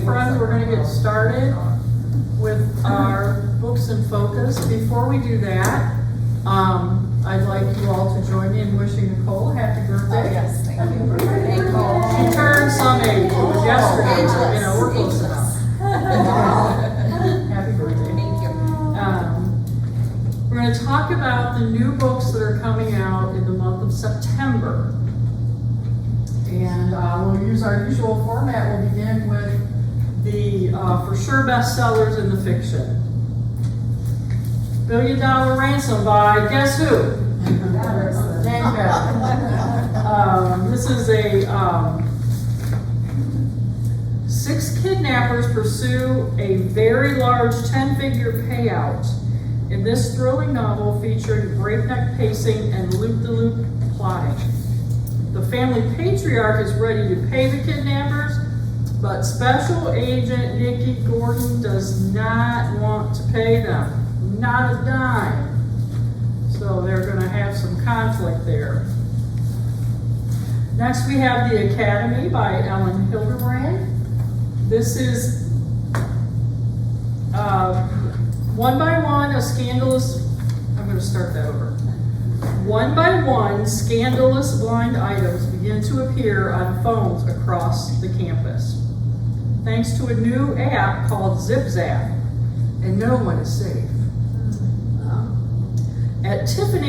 friends, we're going to get started with our Books in Focus. Before we do that, I'd like you all to join me in wishing Nicole a happy birthday. Oh, yes, thank you. She turned some age. It was yesterday. You know, we're close enough. Happy birthday. Thank you. We're going to talk about the new books that are coming out in the month of September. And we'll use our usual format. We'll begin with the for sure bestsellers in the fiction. $1 Billion Ransom by guess who? Dan Carroll. This is a 6 kidnappers pursue a very large 10-figure payout. In this thrilling novel featuring breakneck pacing and loop-de-loop plotting. The family patriarch is ready to pay the kidnappers, but Special Agent Nikki Gordon does not want to pay them. Not a dime. So they're going to have some conflict there. Next we have The Academy by Ellen Hilderbrand. This is one by one a scandalous, I'm going to start that over. One by one, scandalous blind items begin to appear on phones across the campus. Thanks to a new app called ZipZap, and no one is safe. At Tiffin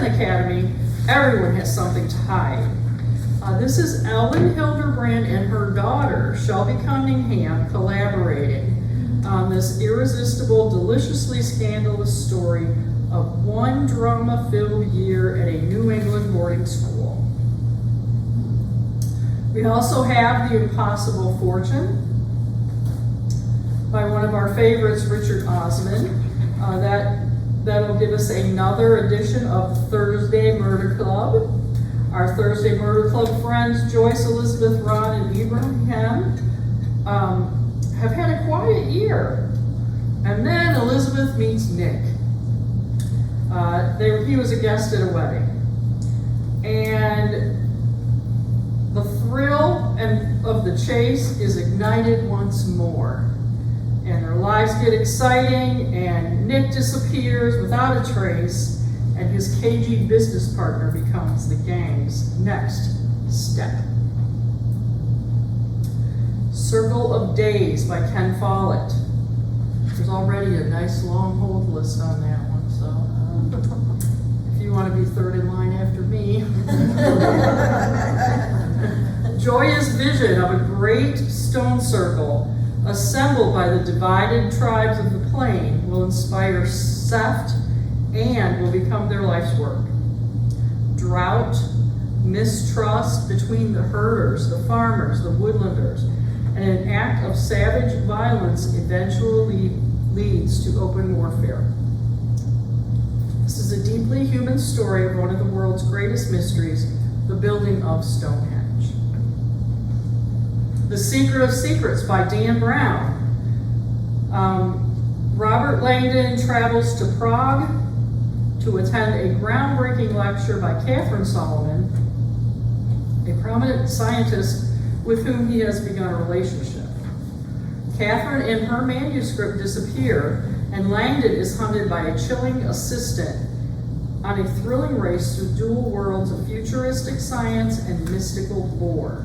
Academy, everyone has something to hide. This is Ellen Hilderbrand and her daughter, Shelby Cunningham, collaborating on this irresistible, deliciously scandalous story of one drama-filled year at a New England boarding school. We also have The Impossible Fortune by one of our favorites, Richard Osman. That'll give us another edition of Thursday Murder Club. Our Thursday Murder Club friends, Joyce, Elizabeth, Ron, and Ibrahim, have had a quiet year. And then Elizabeth meets Nick. He was a guest at a wedding. And the thrill of the chase is ignited once more. And their lives get exciting, and Nick disappears without a trace, and his cagey business partner becomes the gang's next step. Circle of Days by Ken Follett. There's already a nice long hold list on that one, so if you want to be third in line after me. Joyous vision of a great stone circle assembled by the divided tribes of the plain will inspire Seft and will become their life's work. Drought, mistrust between the herders, the farmers, the woodlanders, and an act of savage violence eventually leads to open warfare. This is a deeply human story of one of the world's greatest mysteries, the building of Stonehenge. The Secret of Secrets by Dan Brown. Robert Langdon travels to Prague to attend a groundbreaking lecture by Catherine Solomon, a prominent scientist with whom he has begun a relationship. Catherine and her manuscript disappear, and Langdon is hunted by a chilling assistant on a thrilling race through dual worlds of futuristic science and mystical lore.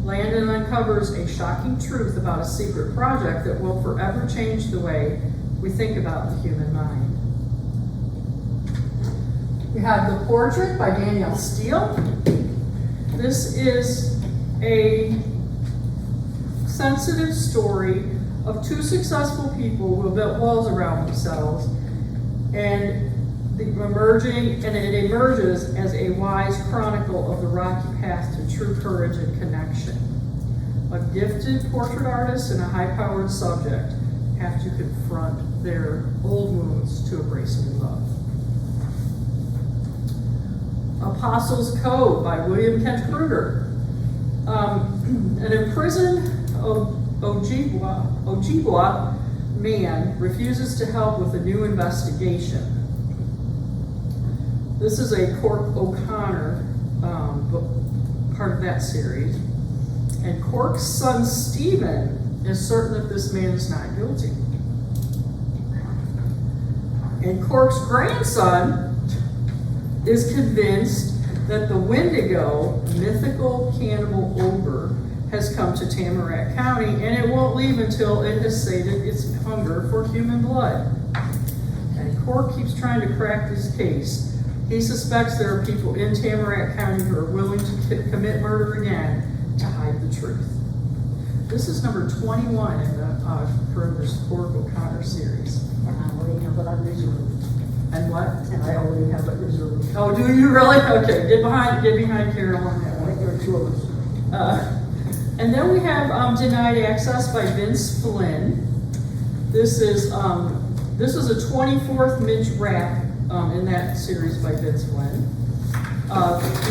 Langdon uncovers a shocking truth about a secret project that will forever change the way we think about the human mind. We have The Portrait by Danielle Steele. This is a sensitive story of two successful people who have built walls around themselves, and it emerges as a wise chronicle of the rocky path to true courage and connection. A gifted portrait artist and a high-powered subject have to confront their old wounds to embrace new love. Apostles' Code by William Kent Kruger. An imprisoned Ojibwa man refuses to help with a new investigation. This is a Cork O'Connor book, part of that series. And Cork's son Stephen is certain that this man is not guilty. And Cork's grandson is convinced that the Wendigo, mythical cannibal ogre, has come to Tamarack County, and it won't leave until it has sated its hunger for human blood. And Cork keeps trying to crack this case. He suspects there are people in Tamarack County who are willing to commit murder again to hide the truth. This is number 21 in the Perimeter's Cork O'Connor series. And I already have it on reserve. And what? And I already have it reserved. Oh, do you really? Okay, get behind Carol on that I one. think there are two of us. And then we have Denied Access by Vince Flynn. This is a 24th Mitch Rapp in that series by Vince Flynn.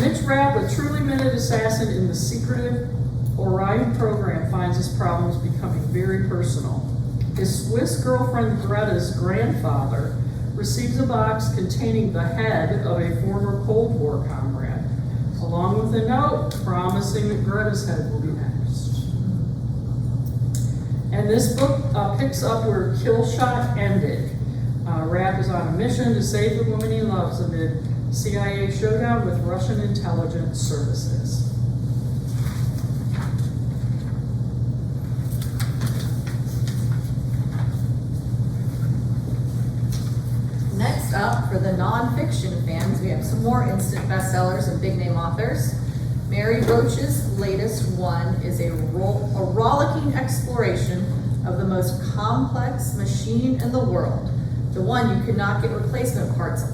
Mitch Rapp, a truly minute assassin in the secretive Orion program, finds his problems becoming very personal. His Swiss girlfriend Greta's grandfather receives a box containing the head of a former Cold War comrade, along with a note promising that Greta's head will be next. And this book picks up where Killshot ended. Rapp is on a mission to save the woman he loves amid CIA showdown with Russian intelligence services. Next up, for the nonfiction fans, we have some more instant bestsellers and big name authors. Mary Roach's latest one is a rollicking exploration of the most complex machine in the world, the one you could not get replacement parts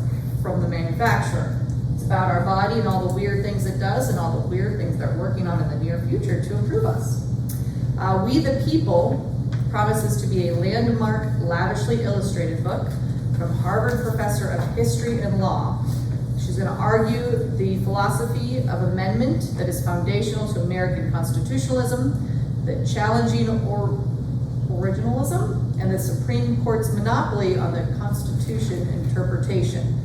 from the manufacturer. It's about our body and all the weird things it does and all the weird things they're working on in the near future to improve us. We the People promises to be a landmark, lavishly illustrated book from Harvard professor of history and law. She's going to argue the philosophy of amendment that is foundational to American constitutionalism, the challenging originalism, and the Supreme Court's monopoly on the Constitution interpretation.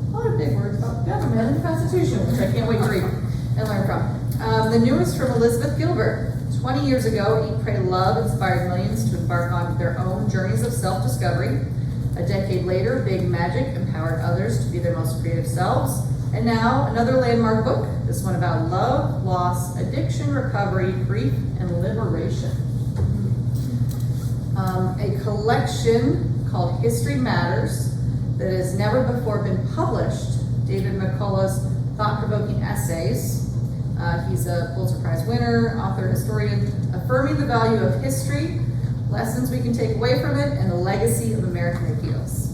A lot of big words about government and the Constitution, which I can't wait to read and learn from. The newest from Elizabeth Gilbert. 20 years ago, Eat, Pray, Love inspired millions to embark on their own journeys of self-discovery. A decade later, Big Magic empowered others to be their most creative selves. And now, another landmark book, this one about love, loss, addiction, recovery, grief, and liberation. A collection called History Matters that has never before been published. David McCullough's thought-provoking essays. He's a Pulitzer Prize winner, author, historian, affirming the value of history, lessons we can take away from it, and the legacy of American ideals.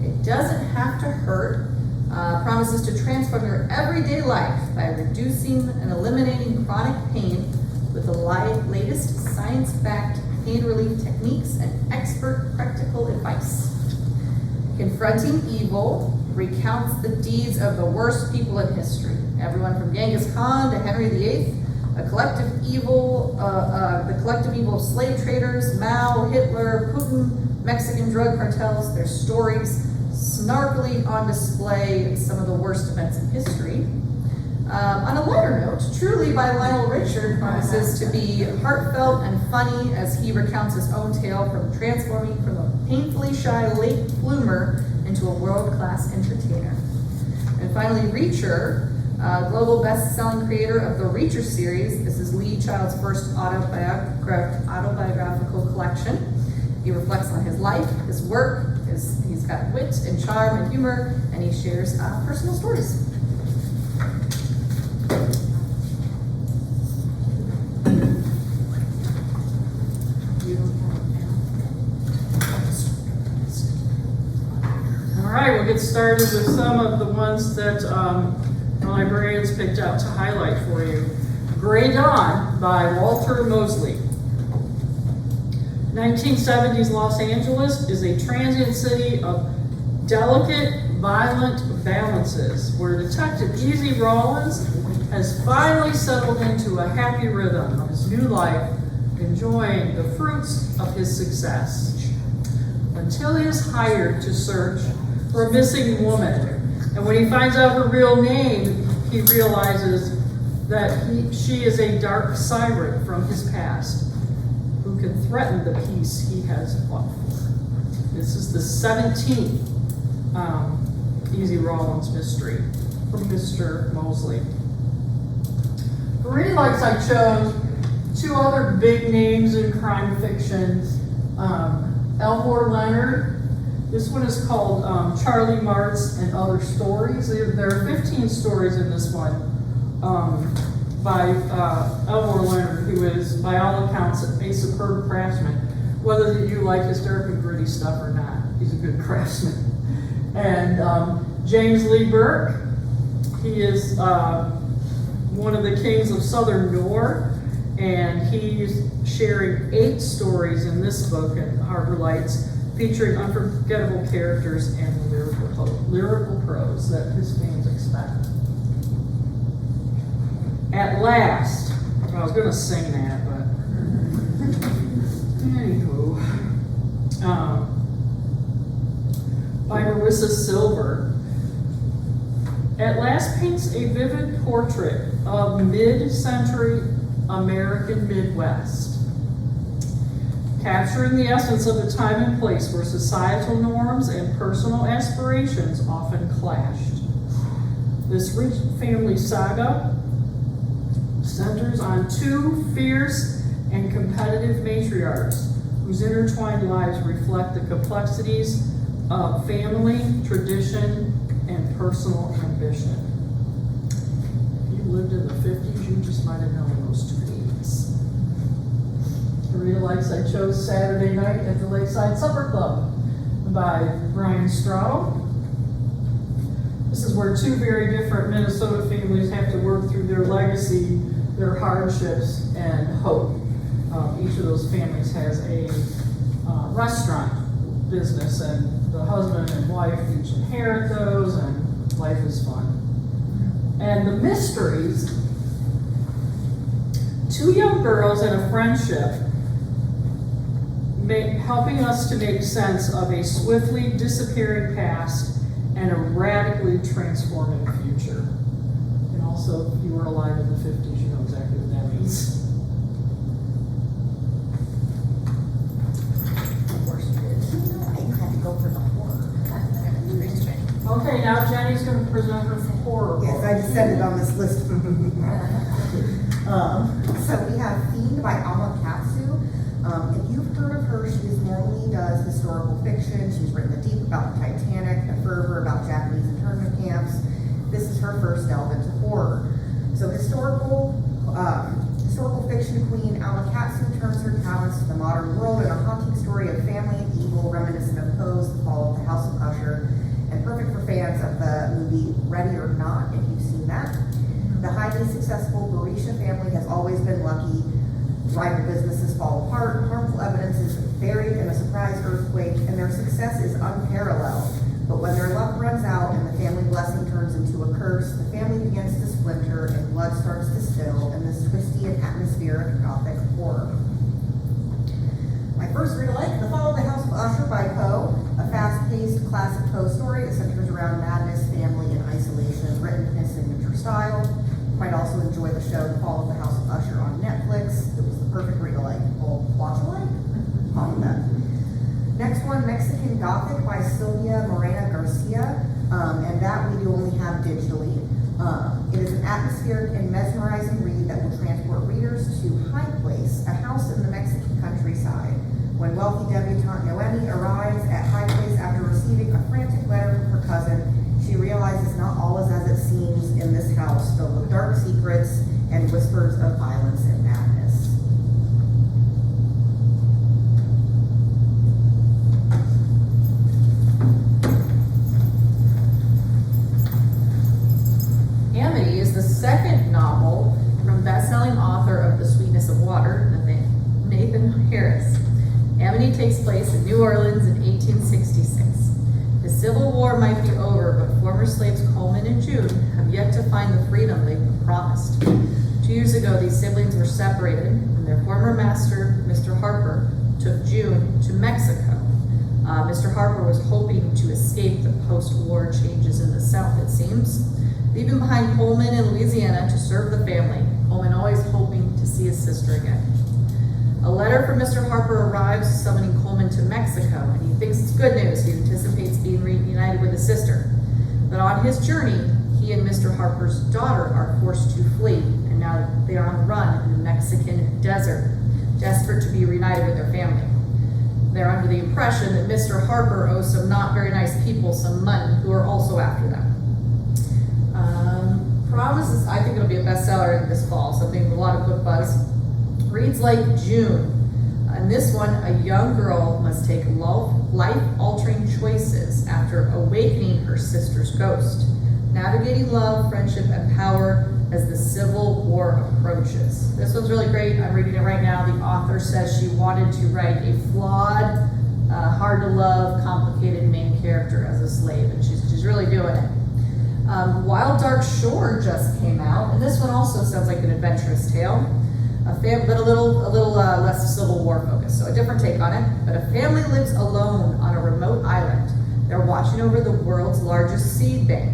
It doesn't have to hurt, promises to transform your everyday life by reducing and eliminating chronic pain with the latest science-backed pain relief techniques and expert practical advice. Confronting Evil recounts the deeds of the worst people in history. Everyone from Genghis Khan to Henry VIII, the collective evil of slave traders, Mao, Hitler, Putin, Mexican drug cartels, their stories snarkily on display in some of the worst events in history. On a lighter note, Truly by Lionel Richard promises to be heartfelt and funny as he recounts his own tale from transforming from a painfully shy late bloomer into a world-class entertainer. And finally, Reacher, global best-selling creator of the Reacher series. This is Lee Child's first autobiographical collection. He reflects on his life, his work, he's got wit and charm and humor, and he shares personal stories. All right, we'll get started with some of the ones that the librarians picked out to highlight for you. Gray Dawn by Walter Mosley. 1970s Los Angeles is a transient city of delicate, violent balances, where Detective Easy Rawlins has finally settled into a happy rhythm of his new life, enjoying the fruits of his success. Until he is hired to search for a missing woman. And when he finds out her real name, he realizes that she is a dark siren from his past who can threaten the peace he has fought for. This is the 17th Easy Rawlins mystery from Mr. Mosley. For reading likes, I chose two other big names in crime fiction. Elmore Leonard. This one is called Charlie Martz and Other Stories. There are 15 stories in this one by Elmore Leonard, who is, by all accounts, a superb craftsman. Whether you like his dark and gritty stuff or not, he's a good craftsman. And James Lee Burke, he is one of the kings of Southern Nore, and he's sharing 8 stories in this book in Harbor Lights, featuring unforgettable characters and lyrical prose that his fans expect. At last, I was going to sing that, but anywho, by Marissa Silver. At last paints a vivid portrait of mid-century American Midwest, capturing the essence of a time and place where societal norms and personal aspirations often clashed. This rich family saga centers on 2 fierce and competitive matriarchs whose intertwined lives reflect the complexities of family, tradition, and personal ambition. If you lived in the 50s, you just might have known those 2 names. For real likes, I chose Saturday Night at the Lakeside Supper Club by Brian Straub. This is where 2 very different Minnesota families have to work through their legacy, their hardships, and hope. Each of those families has a restaurant business, and the husband and wife each inherit those, and life is fun. And the mysteries, 2 young girls and a friendship, helping us to make sense of a swiftly disappearing past and a radically transforming future. And also, if you were alive in the 50s, you know exactly what that means. Of course you did. I had to go for the horror. Okay, now Jenny's going to present her horror book. Yes, I just said it on this list. So we have Fiend by Alma Katsu. If you've heard of her, she normally does historical fiction. She's written The Deep about the Titanic, A Fervor about Japanese internment camps. This is her first delve into horror. So historical fiction queen Alma Katsu turns her talents to the modern world in a haunting story of family and evil reminiscent of Poe's The Fall of the House of Usher, and perfect for fans of the movie Ready or Not, if you've seen that. The highly successful Berisha family has always been lucky. Rival businesses fall apart, harmful evidence is buried in a surprise earthquake, and their success is unparalleled. But when their luck runs out and the family blessing turns into a curse, the family begins to splinter and blood starts to spill in this twisty and atmospheric gothic horror. My first real life, The Fall of the House of Usher by Poe, a fast-paced classic Poe story that centers around madness, family, and isolation, written in his signature style. You might also enjoy the show The Fall of the House of Usher on Netflix. It was the perfect read-alike. Well, watch-alike? Call it that. Next one, Mexican Gothic by Sylvia Morena Garcia, and that we do only have digitally. It is an atmospheric and mesmerizing read that will transport readers to High Place, a house in the Mexican countryside. When wealthy debutante Noemi arrives at High Place after receiving a frantic letter from her cousin, she realizes not all is as it seems in this house filled with dark secrets and whispers of violence and madness. Amity is the second novel from best-selling author of The Sweetness of Water, Nathan Harris. Amity takes place in New Orleans in 1866. The Civil War might be over, but former slaves Coleman and June have yet to find the freedom they've been promised. 2 years ago, these siblings were separated, and their former master, Mr. Harper, took June to Mexico. Mr. Harper was hoping to escape the post-war changes in the South, it seems. leaving behind Coleman in Louisiana to serve the family. Coleman always hoping to see his sister again. A letter from Mr. Harper arrives summoning Coleman to Mexico, and he thinks it's good news. He anticipates being reunited with his sister. But on his journey, he and Mr. Harper's daughter are forced to flee, and now they are on the run in the Mexican desert, desperate to be reunited with their family. They're under the impression that Mr. Harper owes some not very nice people some money who are also after them. Promises, I think it'll be a bestseller this fall, something with a lot of book buzz. Reads like June. In this one, a young girl must take life-altering choices after awakening her sister's ghost, navigating love, friendship, and power as the Civil War approaches. This one's really great. I'm reading it right now. The author says she wanted to write a flawed, hard-to-love, complicated main character as a slave, and she's really doing it. Wild Dark Shore just came out, and this one also sounds like an adventurous tale. But a little less Civil War focused, so a different take on it. But a family lives alone on a remote island. They're watching over the world's largest seed bank,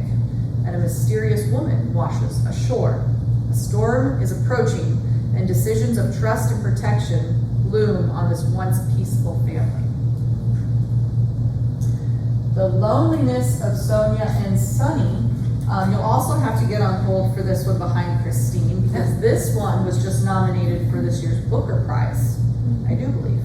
and a mysterious woman washes ashore. A storm is approaching, and decisions of trust and protection loom on this once peaceful family. The Loneliness of Sonia and Sunny. You'll also have to get on hold for this one behind Christine, because this one was just nominated for this year's Booker Prize. I do believe.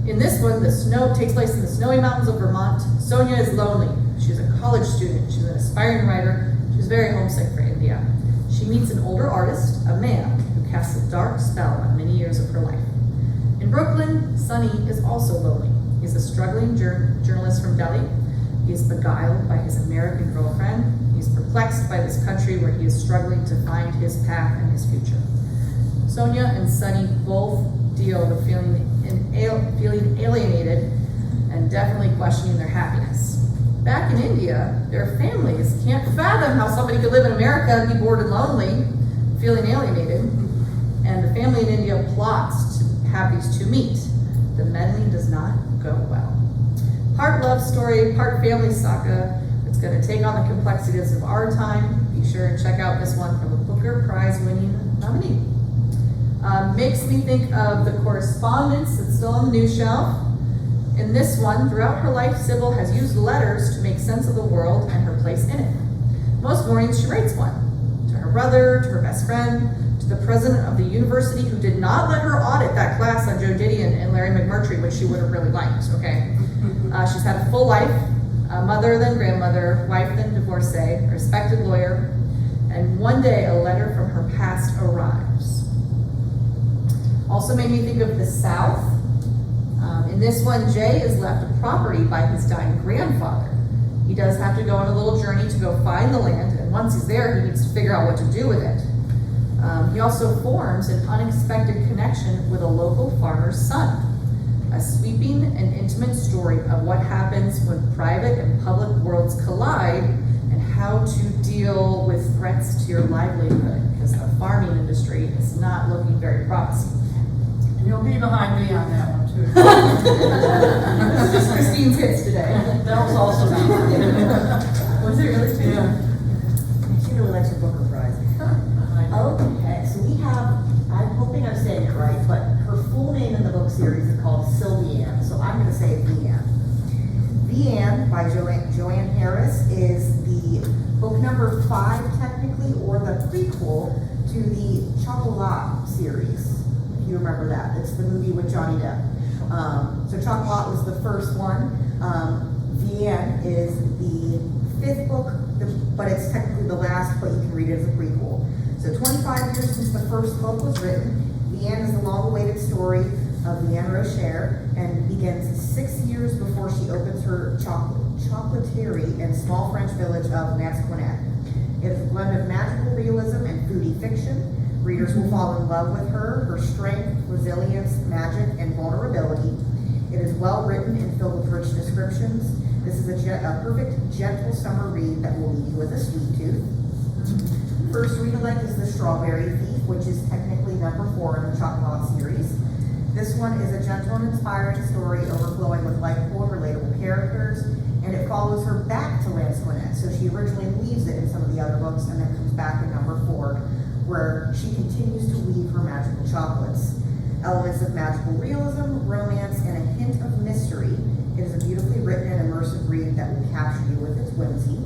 In this one, the snow takes place in the snowy mountains of Vermont. Sonia is lonely. She's a college student. She's an aspiring writer. She's very homesick for India. She meets an older artist, a man, who casts a dark spell on many years of her life. In Brooklyn, Sunny is also lonely. He's a struggling journalist from Delhi. He is beguiled by his American girlfriend. He's perplexed by this country where he is struggling to find his path and his future. Sonia and Sunny both deal with feeling alienated and definitely questioning their happiness. Back in India, their families can't fathom how somebody could live in America and be bored and lonely, feeling alienated, and the family in India plots to have these two meet. The meddling does not go well. Part love story, part family saga. It's going to take on the complexities of our time. Be sure and check out this one from a Booker Prize winning nominee. Makes me think of The Correspondence that's still on the news shelf. In this one, throughout her life, Sybil has used letters to make sense of the world and her place in it. Most mornings she writes one. To her brother, to her best friend, to the president of the university who did not let her audit that class on Joe Didion and Larry McMurtry, which she would have really liked, okay? She's had a full life, a mother then grandmother, wife then divorcee, a respected lawyer, and one day a letter from her past arrives. Also made me think of the South. In this one, Jay is left a property by his dying grandfather. He does have to go on a little journey to go find the land, and once he's there, he needs to figure out what to do with it. He also forms an unexpected connection with a local farmer's son. A sweeping and intimate story of what happens when private and public worlds collide and how to deal with threats to your livelihood, because the farming industry is not looking very promising. And you'll be behind me on that one too. This is Christine's hits today. That was also me. Was it really too? Yeah. She really likes her Booker Prize. Okay, so we have, I'm hoping I'm saying it right, but her full name in the book series is called Sylvie Ann, so I'm gonna say Vianne. Vianne by Joanne Harris is the book number 5 technically, or the prequel to the Chocolat series, if you remember that. It's the movie with Johnny Depp. So Chocolat was the first one. Vianne is the 5th book, but it's technically the last, but you can read it as a prequel. So 25 years since the first book was written, Vianne is the long-awaited story of Vianne Rocher, and begins 6 years before she opens her chocolaterie in small French village of Masquinet. It is a blend of magical realism and foodie fiction. Readers will fall in love with her strength, resilience, magic, and vulnerability. It is well written and filled with rich descriptions. This is a perfect, gentle summer read that will leave you with a sweet tooth. First read-alike is The Strawberry Thief, which is technically number 4 in the Chocolat series. This one is a gentle and inspiring story overflowing with likable and relatable characters, and it follows her back to Lansquenet. So she originally leaves it in some of the other books and then comes back in number 4, where she continues to weave her magical chocolates. Elements of magical realism, romance, and a hint of mystery. It is a beautifully written and immersive read that will capture you with its whimsy.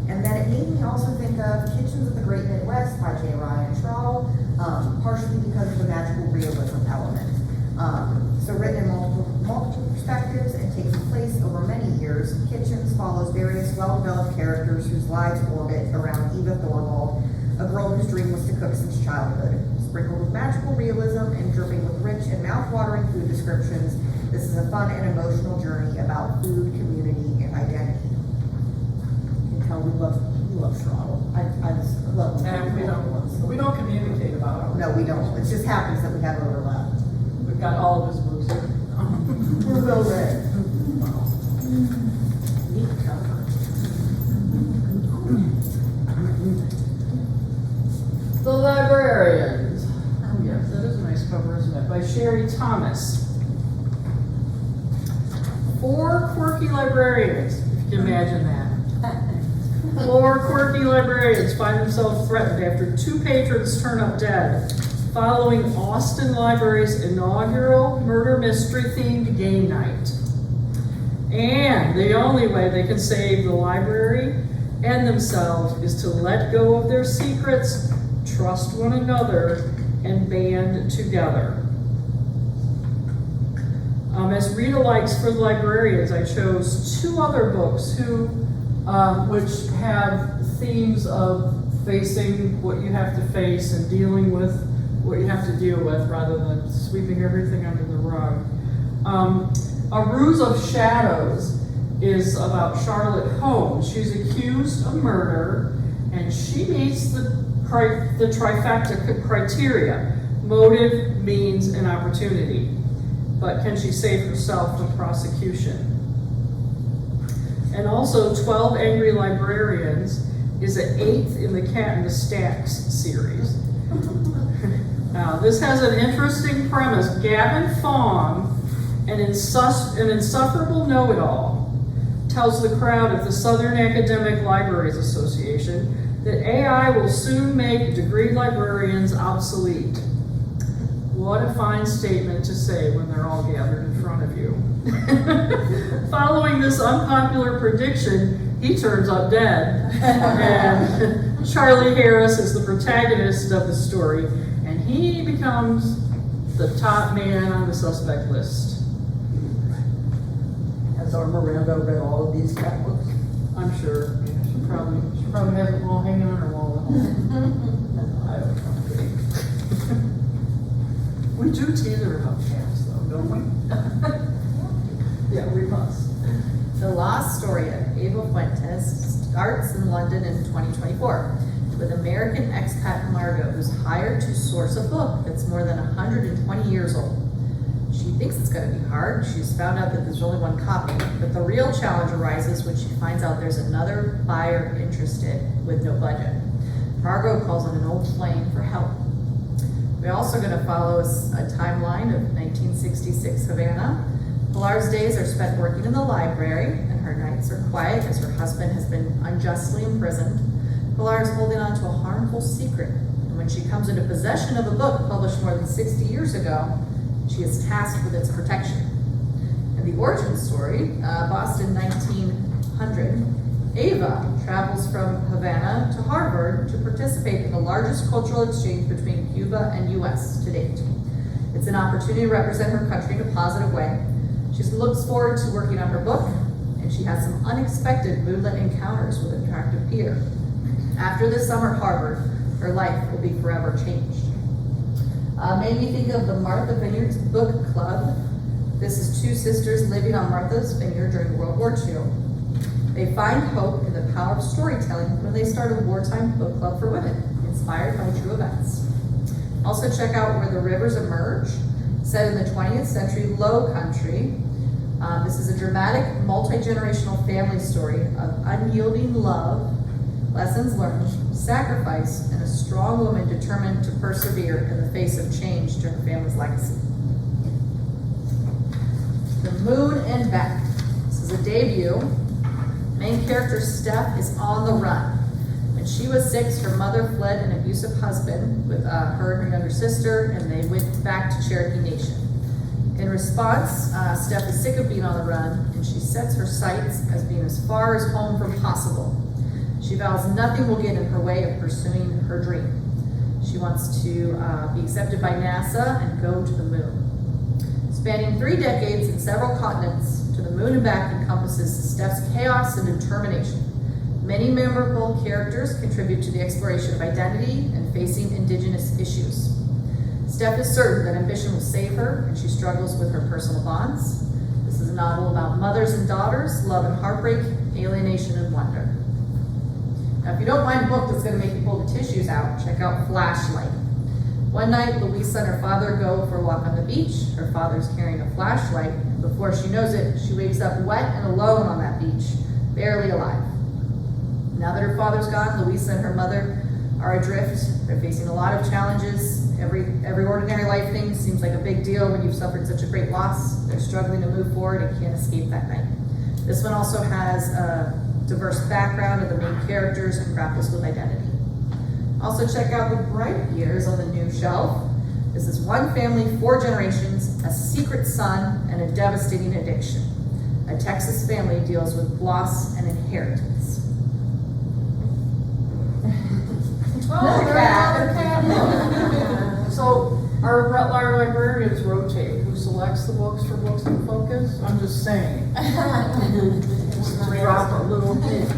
And then it made me also think of Kitchens of the Great Midwest by J. Ryan Trawl, partially because of the magical realism element. So written in multiple perspectives and taking place over many years, Kitchens follows various well-developed characters whose lives orbit around Eva Thorvald, a girl whose dream was to cook since childhood. Sprinkled with magical realism and dripping with rich and mouth-watering food descriptions, this is a fun and emotional journey about food, community, and identity. You can tell we love Straddle. I just love them. And we don't communicate about it. No, we don't. It just happens that we have overlap. We've got all of his books here. We're well read. Neat cover. The Librarians. Oh yes, that is a nice cover, isn't it? By Sherry Thomas. 4 quirky librarians, if you can imagine that. 4 quirky librarians find themselves threatened after 2 patrons turn up dead, following Austin Library's inaugural murder mystery themed game night. And the only way they can save the library and themselves is to let go of their secrets, trust one another, and band together. As read-alikes for the librarians, I chose 2 other books which have themes of facing what you have to face and dealing with what you have to deal with rather than sweeping everything under the rug. A Ruse of Shadows is about Charlotte Holmes. She's accused of murder and she meets the trifecta criteria: motive, means, and opportunity. But can she save herself from prosecution? And also 12 Angry Librarians is an 8th in the Cat in the Stacks series. Now, this has an interesting premise. Gavin Fong, an insufferable know-it-all, tells the crowd of the Southern Academic Libraries Association that AI will soon make degree librarians obsolete. What a fine statement to say when they're all gathered in front of you. Following this unpopular prediction, he turns up dead. And Charlie Harris is the protagonist of the story, and he becomes the top man on the suspect list. Has our Miranda read all of these cat books? I'm sure. Yeah, she probably has them all hanging on her wall. I don't know. We do tease her about cats, though, don't we? Yeah, we must. The Lost Story of Ava Fuentes starts in London in 2024 with American expat Margot, who's hired to source a book that's more than 120 years old. She thinks it's going to be hard. She's found out that there's only 1 copy, but the real challenge arises when she finds out there's another buyer interested with no budget. Margot calls on an old flame for help. We're also going to follow a timeline of 1966 Havana. Pilar's days are spent working in the library, and her nights are quiet as her husband has been unjustly imprisoned. Pilar is holding on to a harmful secret, and when she comes into possession of a book published more than 60 years ago, she is tasked with its protection. And the origin story, Boston 1900, Ava travels from Havana to Harvard to participate in the largest cultural exchange between Cuba and US to date. It's an opportunity to represent her country in a positive way. She looks forward to working on her book, and she has some unexpected moonlit encounters with an attractive peer. After this summer at Harvard, her life will be forever changed. Made me think of the Martha Vineyards Book Club. This is 2 sisters living on Martha's Vineyard during World War II. They find hope in the power of storytelling when they start a wartime book club for women, inspired by true events. Also check out Where the Rivers Emerge, set in the 20th century Low Country. This is a dramatic, multi-generational family story of unyielding love, lessons learned, sacrifice, and a strong woman determined to persevere in the face of change to her family's legacy. The Moon and Back. This is a debut. Main character Steph is on the run. When she was 6, her mother fled an abusive husband with her and her younger sister, and they went back to Cherokee Nation. In response, Steph is sick of being on the run, and she sets her sights as being as far as home from possible. She vows nothing will get in her way of pursuing her dream. She wants to be accepted by NASA and go to the moon. Spanning 3 decades and several continents, To the Moon and Back encompasses Steph's chaos and determination. Many memorable characters contribute to the exploration of identity and facing indigenous issues. Steph is certain that ambition will save her, and she struggles with her personal bonds. This is a novel about mothers and daughters, love and heartbreak, alienation and wonder. Now, if you don't mind a book that's going to make you pull the tissues out, check out Flashlight. One night, Louisa and her father go for a walk on the beach. Her father's carrying a flashlight, and before she knows it, she wakes up wet and alone on that beach, barely alive. Now that her father's gone, Louisa and her mother are adrift. They're facing a lot of challenges. Every ordinary life thing seems like a big deal when you've suffered such a great loss. They're struggling to move forward and can't escape that night. This one also has a diverse background of the main characters and grapples with identity. Also check out The Bright Years on the new shelf. This is one family, 4 generations, a secret son, and a devastating addiction. A Texas family deals with loss and inheritance. So our librarians rotate. Who selects the books for Books in Focus? I'm just saying. Just to drop a little hint.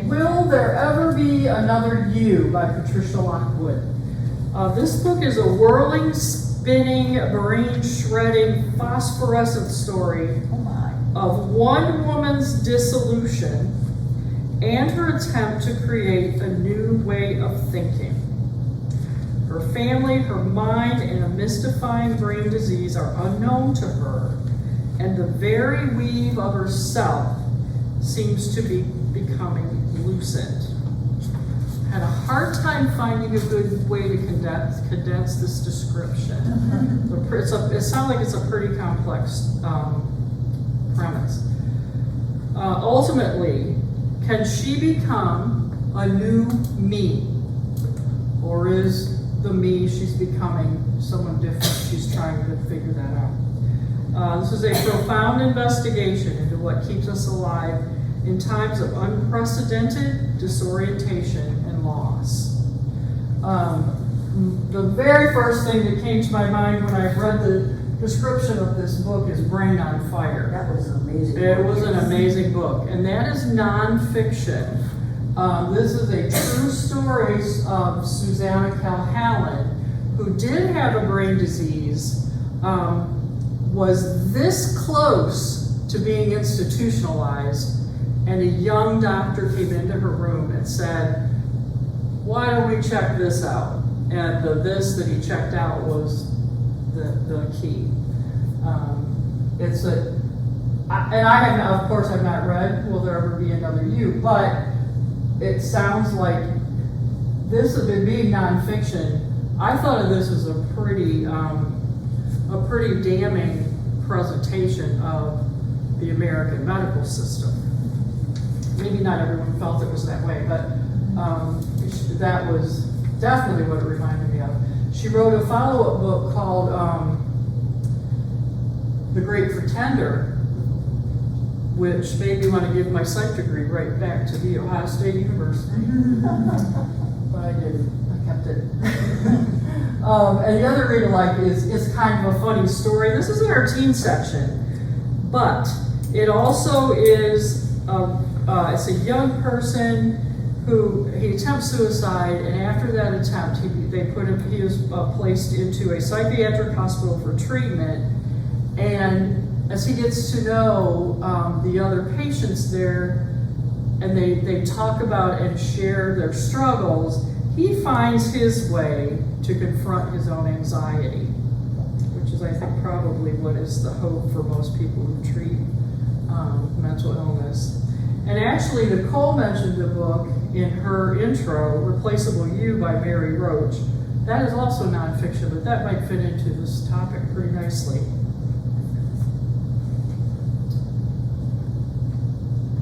Will There Ever Be Another You by Patricia Lockwood. This book is a whirling, spinning, brain-shredding, phosphorescent story of one woman's dissolution and her attempt to create a new way of thinking. Her family, her mind, and a mystifying brain disease are unknown to her, and the very weave of herself seems to be becoming lucid. Had a hard time finding a good way to condense this description. It sounds like it's a pretty complex premise. Ultimately, can she become a new me? Or is the me she's becoming someone different? She's trying to figure that out. This is a profound investigation into what keeps us alive in times of unprecedented disorientation and loss. The very first thing that came to my mind when I read the description of this book is Brain on Fire. That was an amazing. It was an amazing book, and that is nonfiction. This is a true story of Susanna Calhallen, who did have a brain disease, was this close to being institutionalized, and a young doctor came into her room and said, "Why don't we check this out?" And the this that he checked out was the key. Of course, I've not read Will There Ever Be Another You, but it sounds like this has been being nonfiction. I thought of this as a pretty damning presentation of the American medical system. Maybe not everyone felt it was that way, but that was definitely what it reminded me of. She wrote a follow-up book called The Great Pretender, which made me want to give my psych degree right back to the Ohio State University. But I didn't. I kept it. And the other read alike is kind of a funny story. This is in our teen section, but it also is it's a young person who he attempts suicide, and after that attempt, he was placed into a psychiatric hospital for treatment. And as he gets to know the other patients there, and they talk about and share their struggles, he finds his way to confront his own anxiety, which is, I think, probably what is the hope for most people who treat mental illness. And actually, Nicole mentioned a book in her intro, Replaceable You by Mary Roach, That is also nonfiction, but that might fit into this topic pretty nicely.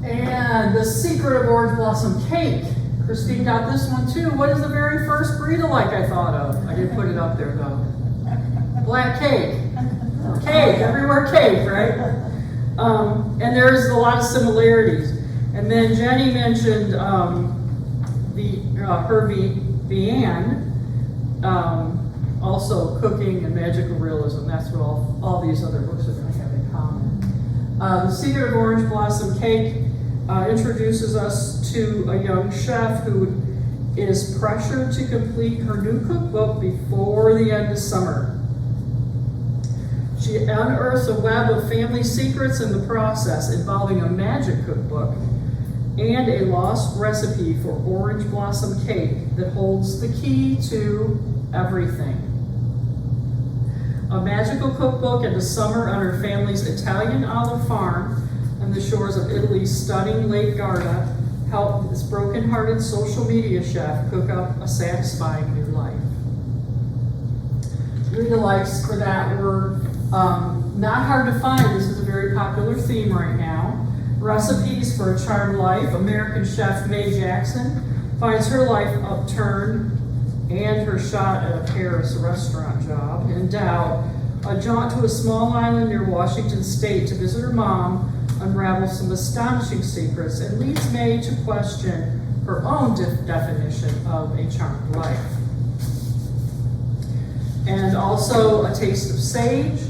And The Secret of Orange Blossom Cake. Christine got this one too. What is the very first read-alike I thought of? I didn't put it up there though. Black cake. Cake, everywhere cake, right? And there's a lot of similarities. And then Jenny mentioned Herbie Vian, also cooking and magical realism. That's what all these other books are going to have in common. The Secret of Orange Blossom Cake introduces us to a young chef who is pressured to complete her new cookbook before the end of summer. She unearths a web of family secrets in the process, involving a magic cookbook and a lost recipe for orange blossom cake that holds the key to everything. A magical cookbook and a summer on her family's Italian olive farm on the shores of Italy's stunning Lake Garda help this broken-hearted social media chef cook up a satisfying new life. Read-alikes for that were not hard to find. This is a very popular theme right now. Recipes for a Charmed Life. American chef Mae Jackson finds her life upturned and her shot at a Paris restaurant job in doubt. A jaunt to a small island near Washington State to visit her mom unravels some astonishing secrets and leads Mae to question her own definition of a charmed life. And also A Taste of Sage.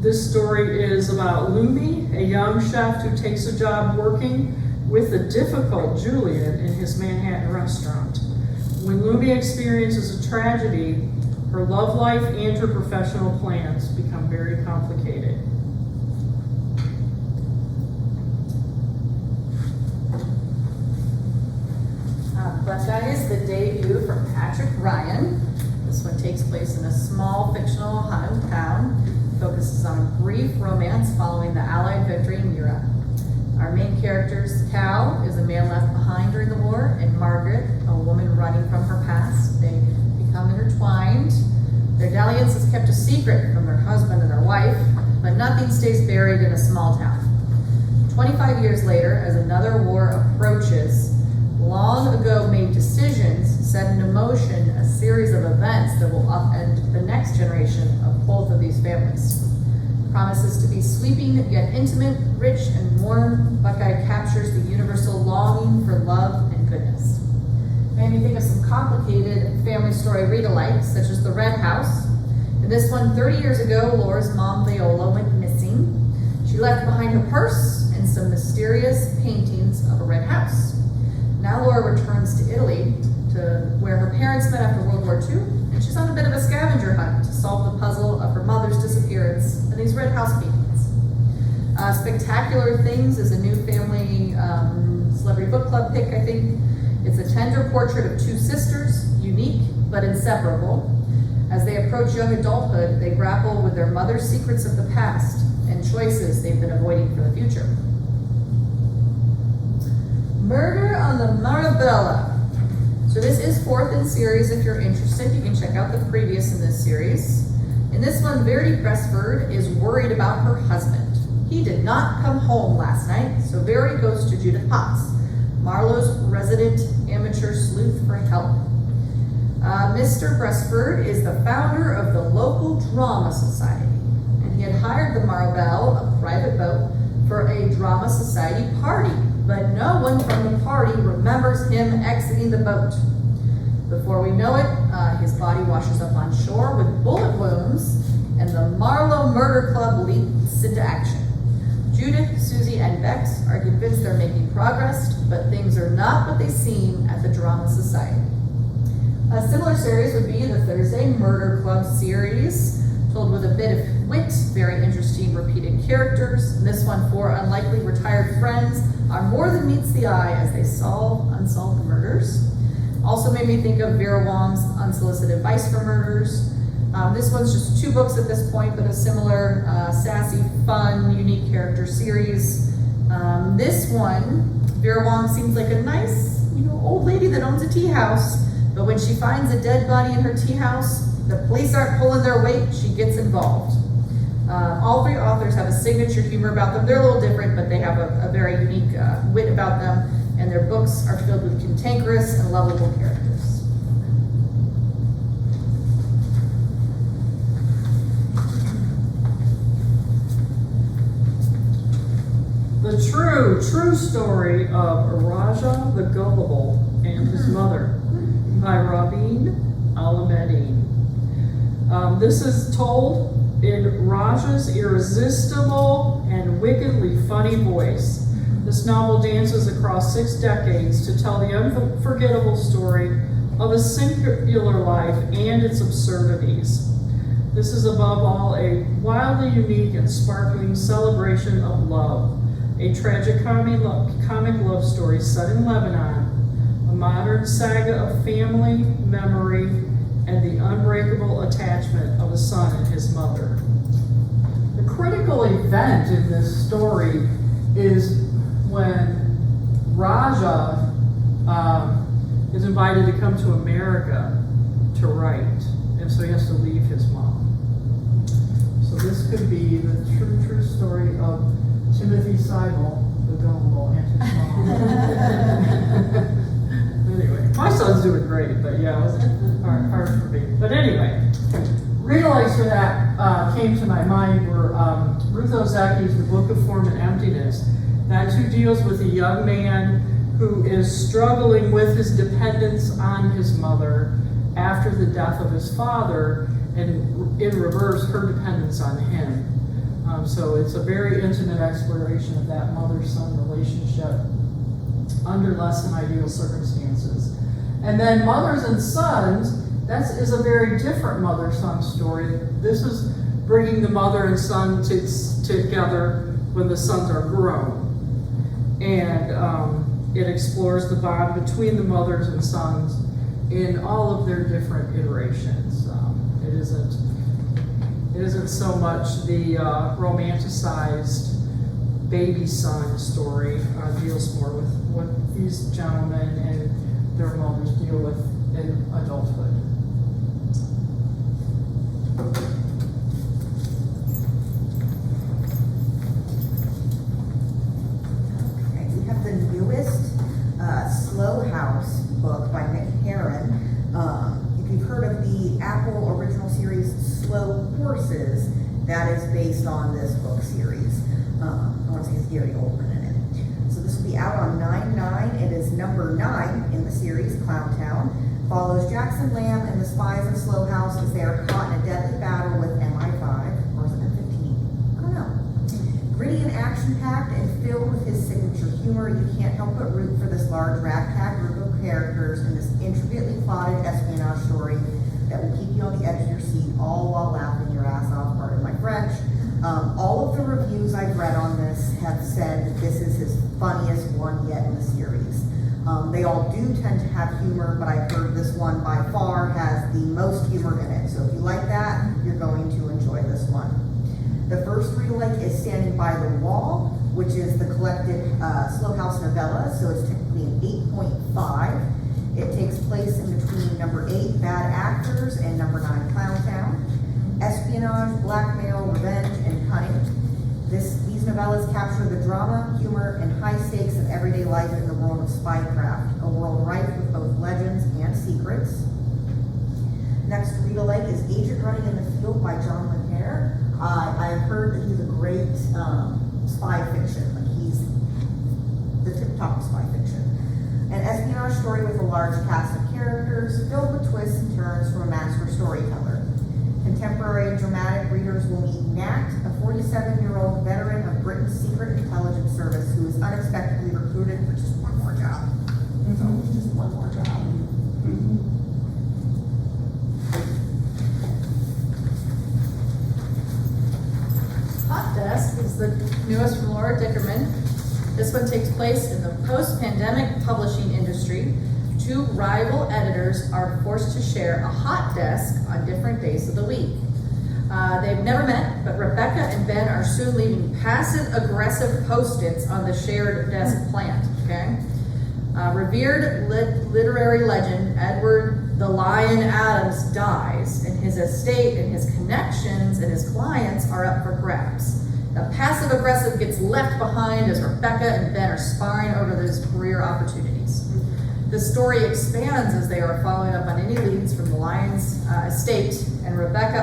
This story is about Lumi, a young chef who takes a job working with the difficult Julian in his Manhattan restaurant. When Lumi experiences a tragedy, her love life and her professional plans become very complicated. Buckeye is the debut from Patrick Ryan. This one takes place in a small fictional Ohio town. Focuses on a brief romance following the Allied victory in Europe. Our main characters, Cal is a man left behind during the war, and Margaret, a woman running from her past. They become intertwined. Their dalliance is kept a secret from their husband and their wife, but nothing stays buried in a small town. 25 years later, as another war approaches, long ago made decisions set into motion a series of events that will upend the next generation of both of these families. Promises to be sweeping yet intimate, rich and warm, Buckeye captures the universal longing for love and goodness. Made me think of some complicated family story read-alikes, such as The Red House. In this one, 30 years ago, Laura's mom, Viola, went missing. She left behind her purse and some mysterious paintings of a red house. Now Laura returns to Italy, to where her parents met after World War II, and she's on a bit of a scavenger hunt to solve the puzzle of her mother's disappearance and these red house paintings. Spectacular Things is a new family celebrity book club pick, I think. It's a tender portrait of two sisters, unique but inseparable. As they approach young adulthood, they grapple with their mother's secrets of the past and choices they've been avoiding for the future. Murder on the Marabella. So this is fourth in series. If you're interested, you can check out the previous in this series. In this one, Verity Pressford is worried about her husband. He did not come home last night, so Verity goes to Judith Potts, Marlowe's resident amateur sleuth, for help. Mr. Pressford is the founder of the local drama society, and he had hired the Marabelle, a private boat, for a drama society party. But no one from the party remembers him exiting the boat. Before we know it, his body washes up on shore with bullet wounds, and the Marlowe Murder Club leaps into action. Judith, Susie, and Bex are convinced they're making progress, but things are not what they seem at the Drama Society. A similar series would be the Thursday Murder Club series, told with a bit of wit, very interesting repeated characters. And this one, four unlikely retired friends are more than meets the eye as they solve unsolved murders. Also made me think of Vera Wong's Unsolicited Advice for Murders. This one's just 2 books at this point, but a similar sassy, fun, unique character series. This one, Vera Wong seems like a nice, old lady that owns a tea house But when she finds a dead body in her tea house, the police aren't pulling their weight, she gets involved. All three authors have a signature humor about them. They're a little different, but they have a very unique wit about them, and their books are filled with cantankerous and lovable characters. The true story of Raja the Gullible and his mother by Rabin Alamedine. This is told in Raja's irresistible and wickedly funny voice. This novel dances across 6 decades to tell the unforgettable story of a singular life and its absurdities. This is above all a wildly unique and sparkling celebration of love, a tragic comic love story set in Lebanon, a modern saga of family, memory, and the unbreakable attachment of a son and his mother. The critical event in this story is when Raja Is invited to come to America to write, and so he has to leave his mom. So this could be the true story of Timothy Seibel, the Gullible, and his mom. Anyway, my son's doing great, but yeah, it was hard for me. But anyway, realize for that came to my mind were Ruth Ozaki's The Book of Form and Emptiness. That too deals with a young man who is struggling with his dependence on his mother after the death of his father, and in reverse, her dependence on him. So it's a very intimate exploration of that mother-son relationship under less than ideal circumstances. And then Mothers and Sons, that is a very different mother-son story. This is bringing the mother and son together when the sons are grown. And it explores the bond between the mothers and sons in all of their different iterations. It isn't so much the romanticized baby son story. Deals more with what these gentlemen and their mothers deal with in adulthood. Okay, we have the newest Slow House book by Nick Herron. If you've heard of the Apple original series Slow Horses, that is based on this book series. I want to say it's Gary Oldman in it. So this will be out on 9/9. It is number 9 in the series, Clowntown. Follows Jackson Lamb and the spies of Slow House as they are caught in a deadly battle with MI5, or is it M15? I don't know. Gritty and action-packed and filled with his signature humor, you can't help but root for this large ragtag group of characters in this intricately plotted espionage story that will keep you on the edge of your seat, all while laughing your ass off, pardon my French. All of the reviews I've read on this have said that this is his funniest one yet in the series. They all do tend to have humor, but I've heard this one by far has the most humor in it. So if you like that, you're going to enjoy this one. The first read-alike is Standing by the Wall, which is the collected Slow House novella, so it's technically an 8.5. It takes place in between number 8, Bad Actors, and number 9, Clowntown. Espionage, blackmail, revenge, and cunning. These novellas capture the drama, humor, and high stakes of everyday life in the world of spycraft, a world rife with both legends and secrets. Next read-alike is Agent Running in the Field by John Le Carre. I've heard that he's a great spy fiction. Like he's the tip-top of spy fiction. An espionage story with a large cast of characters, filled with twists and turns from a master storyteller. Contemporary and dramatic readers will meet Nat, a 47-year-old veteran of Britain's Secret Intelligence Service who is unexpectedly recruited for just one more job. So, just one more job. Hot Desk is the newest from Laura Dickerman. This one takes place in the post-pandemic publishing industry. 2 rival editors are forced to share a hot desk on different days of the week. They've never met, but Rebecca and Ben are soon leaving passive-aggressive post-its on the shared desk plant, okay? Revered literary legend Edward the Lion Adams dies, and his estate and his connections and his clients are up for grabs. The passive aggressive gets left behind as Rebecca and Ben are sparring over those career opportunities. The story expands as they are following up on any leads from the Lion's estate, and Rebecca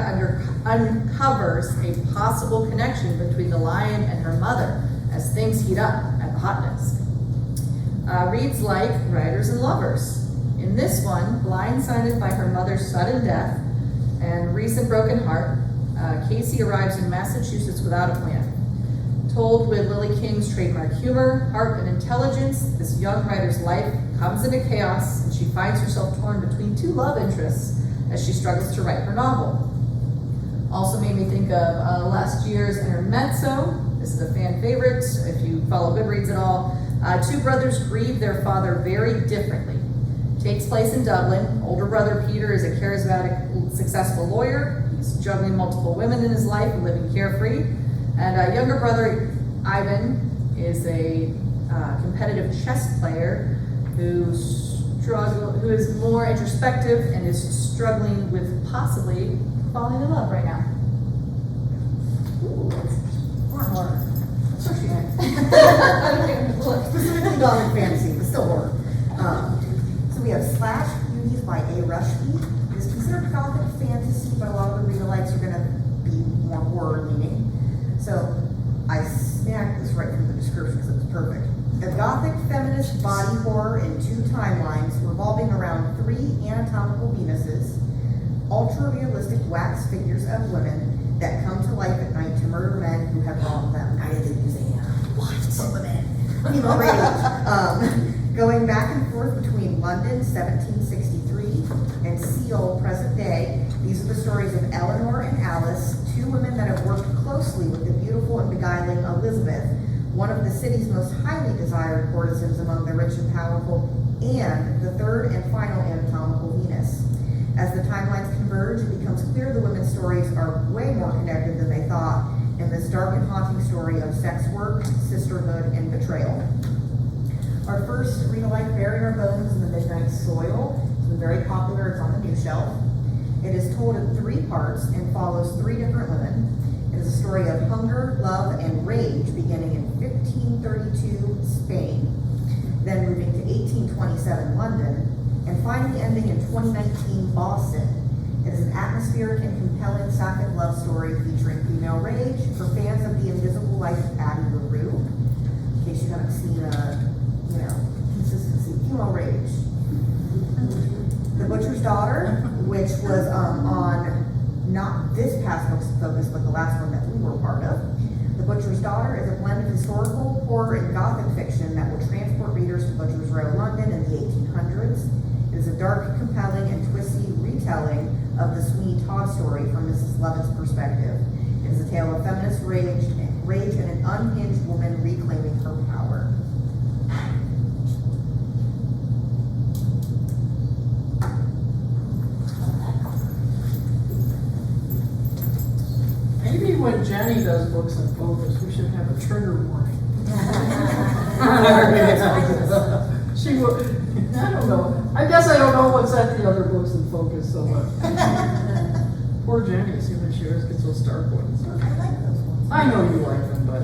uncovers a possible connection between the Lion and her mother as things heat up at the hot desk. Reads like Writers and Lovers. In this one, blindsided by her mother's sudden death and recent broken heart, Casey arrives in Massachusetts without a plan. Told with Lily King's trademark humor, heart, and intelligence, this young writer's life comes into chaos, and she finds herself torn between two love interests as she struggles to write her novel. Also made me think of last year's Intermezzo. This is a fan favorite if you follow Goodreads at all. Two brothers grieve their father very differently. Takes place in Dublin. Older brother Peter is a charismatic, successful lawyer. He's juggling multiple women in his life and living carefree. And younger brother Ivan is a competitive chess player who is more introspective and is struggling with possibly falling in love right now. Ooh, horror. Sure she is. Specifically Gothic fantasy, but still horror. So we have Slash Beauties by A. Rushby. It is considered Gothic fantasy, but a lot of the read-alikes are going to be more horror-leaning. So I snagged this right from the description because it was perfect. A Gothic feminist body horror in two timelines revolving around three anatomical Venuses, ultra-realistic wax figures of women that come to life at night to murder men who have wronged them. I didn't use what? Some women. Female rage. Going back and forth between London, 1763, and Seoul, present day, these are the stories of Eleanor and Alice, two women that have worked closely with the beautiful and beguiling Elizabeth, one of the city's most highly desired courtesans among the rich and powerful, and the third and final anatomical Venus. As the timelines converge, it becomes clear the women's stories are way more connected than they thought in this dark and haunting story of sex work, sisterhood, and betrayal. Our first read-alike, Bury Our Bones in the Midnight Soil. It's been very popular. It's on the new shelf. It is told in 3 parts and follows 3 different women. It is a story of hunger, love, and rage beginning in 1532 Spain, then moving to 1827 London, and finally ending in 2019 Boston. It is an atmospheric and compelling sapphic love story featuring female rage for fans of The Invisible Life of Addie LaRue. In case you haven't seen consistency, female rage. The Butcher's Daughter, which was on not this past book's focus, but the last one that we were part of. The Butcher's Daughter is a blend of historical, horror, and Gothic fiction that will transport readers to Butcher's Row, London in the 1800s. It is a dark, compelling, and twisty retelling of the Sweeney Todd story from Mrs. Levitt's perspective. It is a tale of feminist rage and an unhinged woman reclaiming her power. Maybe when Jenny does books in focus, we should have a trigger warning. She will, I don't know. I guess I don't know what's at the other books in focus so much. Poor Jenny, as soon as she always gets those dark ones. I like those ones. I know you like them, but,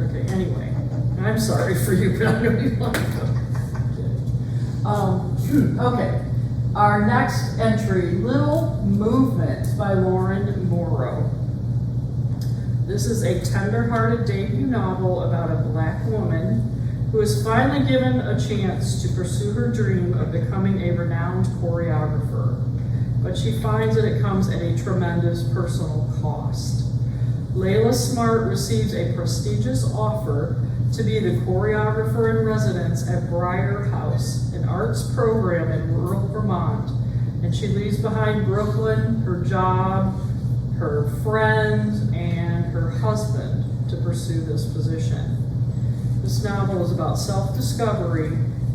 okay, anyway. I'm sorry for you, but I know you like them. Okay. Our next entry, Little Movement by Lauren Morrow. This is a tender-hearted debut novel about a Black woman who is finally given a chance to pursue her dream of becoming a renowned choreographer. But she finds that it comes at a tremendous personal cost. Layla Smart receives a prestigious offer to be the choreographer in residence at Briar House, an arts program in rural Vermont, and she leaves behind Brooklyn, her job, her friends, and her husband to pursue this position. This novel is about self-discovery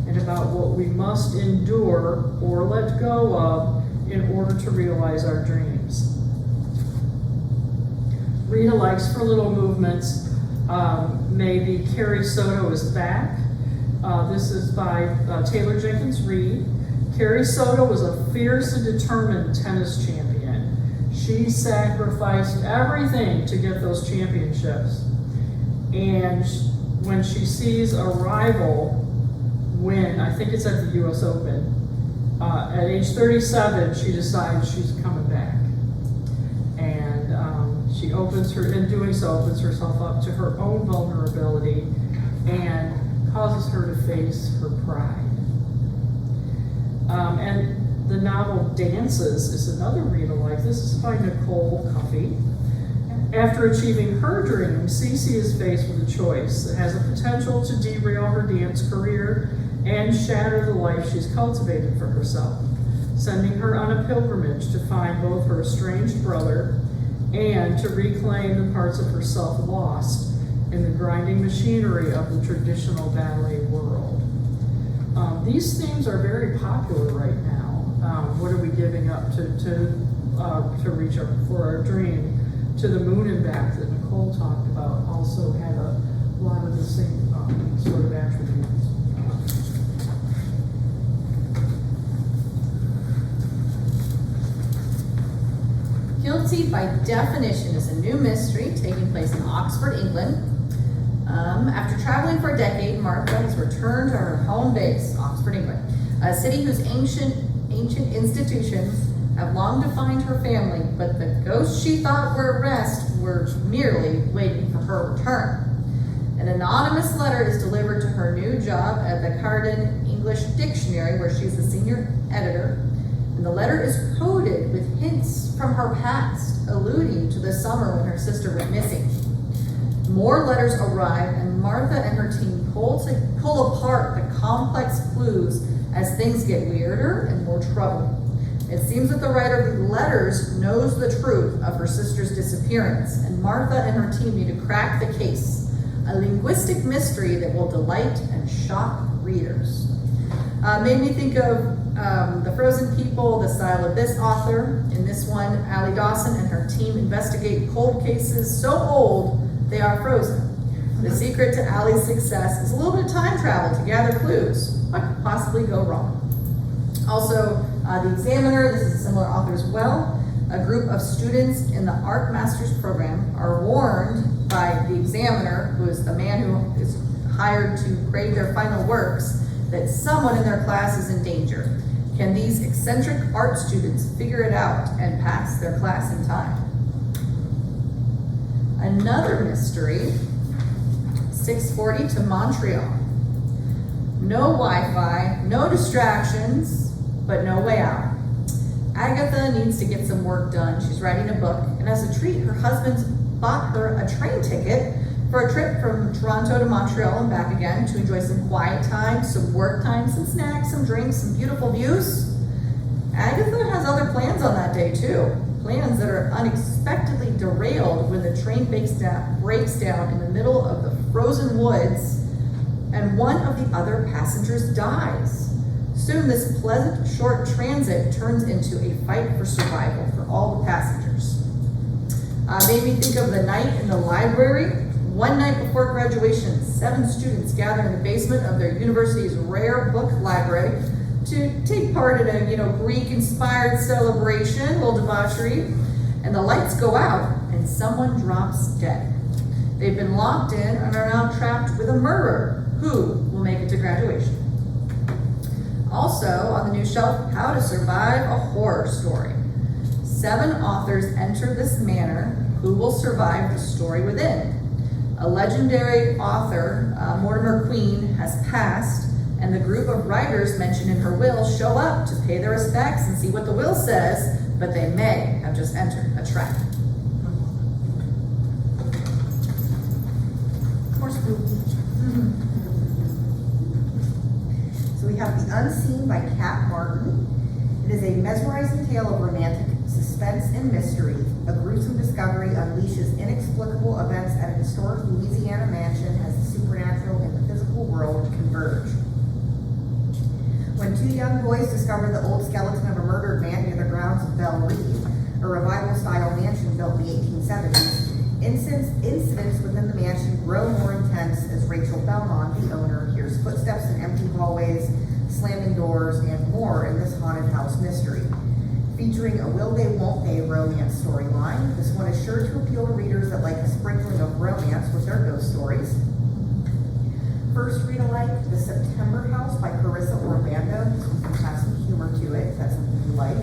and about what we must endure or let go of in order to realize our dreams. Read-alikes for Little Movements maybe Carrie Soto is Back. This is by Taylor Jenkins Reid. Carrie Soto was a fierce and determined tennis champion. She sacrificed everything to get those championships. And when she sees a rival win, I think it's at the US Open, at age 37, she decides she's coming back. And she in doing so, opens herself up to her own vulnerability and causes her to face her pride. And the novel Dances is another read alike. This is by Nicole Cuffey. After achieving her dream, Cece is faced with a choice that has the potential to derail her dance career and shatter the life she's cultivated for herself, sending her on a pilgrimage to find both her estranged brother and to reclaim the parts of herself lost in the grinding machinery of the traditional ballet world. These themes are very popular right now. What are we giving up to reach for our dream? To the moon and back that Nicole talked about also had a lot of the same sort of attributes. Guilty by Definition is a new mystery taking place in Oxford, England. After traveling for a decade, Martha has returned to her home base, Oxford, England, a city whose ancient institutions have long defined her family, but the ghosts she thought were at rest were merely waiting for her return. An anonymous letter is delivered to her new job at the Carden English Dictionary, where she's the senior editor, and the letter is coded with hints from her past, alluding to the summer when her sister went missing. More letters arrive, and Martha and her team pull apart the complex clues as things get weirder and more troubling. It seems that the writer of the letters knows the truth of her sister's disappearance, and Martha and her team need to crack the case, a linguistic mystery that will delight and shock readers. Made me think of The Frozen People, the style of this author. In this one, Allie Dawson and her team investigate cold cases so old they are frozen. The secret to Allie's success is a little bit of time travel to gather clues. What could possibly go wrong? Also, The Examiner, this is a similar author as well. A group of students in the Art Masters program are warned by the examiner, who is the man who is hired to grade their final works, that someone in their class is in danger. Can these eccentric art students figure it out and pass their class in time? Another mystery, 640 to Montreal. No Wi-Fi, no distractions, but no way out. Agatha needs to get some work done. She's writing a book, and as a treat, her husband's bought her a train ticket for a trip from Toronto to Montreal and back again to enjoy some quiet time, some work time, some snacks, some drinks, some beautiful views. Agatha has other plans on that day too. Plans that are unexpectedly derailed when the train breaks down in the middle of the frozen woods and one of the other passengers dies. Soon this pleasant short transit turns into a fight for survival for all the passengers. Made me think of the night in the library. One night before graduation, 7 students gather in the basement of their university's rare book library to take part in a Greek-inspired celebration, a little debauchery, and the lights go out and someone drops dead. They've been locked in and are now trapped with a murderer. Who will make it to graduation? Also on the new shelf, How to Survive a Horror Story. 7 authors enter this manor. Who will survive the story within? A legendary author, Mortimer Queen, has passed, and the group of writers mentioned in her will show up to pay their respects and see what the will says, but they may have just entered a trap. More spooky. So we have The Unseen by Kat Martin. It is a mesmerizing tale of romantic suspense and mystery. A gruesome discovery unleashes inexplicable events at a historic Louisiana mansion as the supernatural and the physical world converge. When 2 young boys discover the old skeleton of a murdered man near the grounds of Belle Reeve, a revival-style mansion built in the 1870s, incidents within the mansion grow more intense as Rachel Belmont, the owner, hears footsteps in empty hallways, slamming doors, and more more in this haunted house mystery. Featuring a will they won't they romance storyline, this one is sure to appeal to readers that like a sprinkling of romance with their ghost stories. First read alike, The September House by Carissa Orlando. This one has some humor to it, if that's something you like.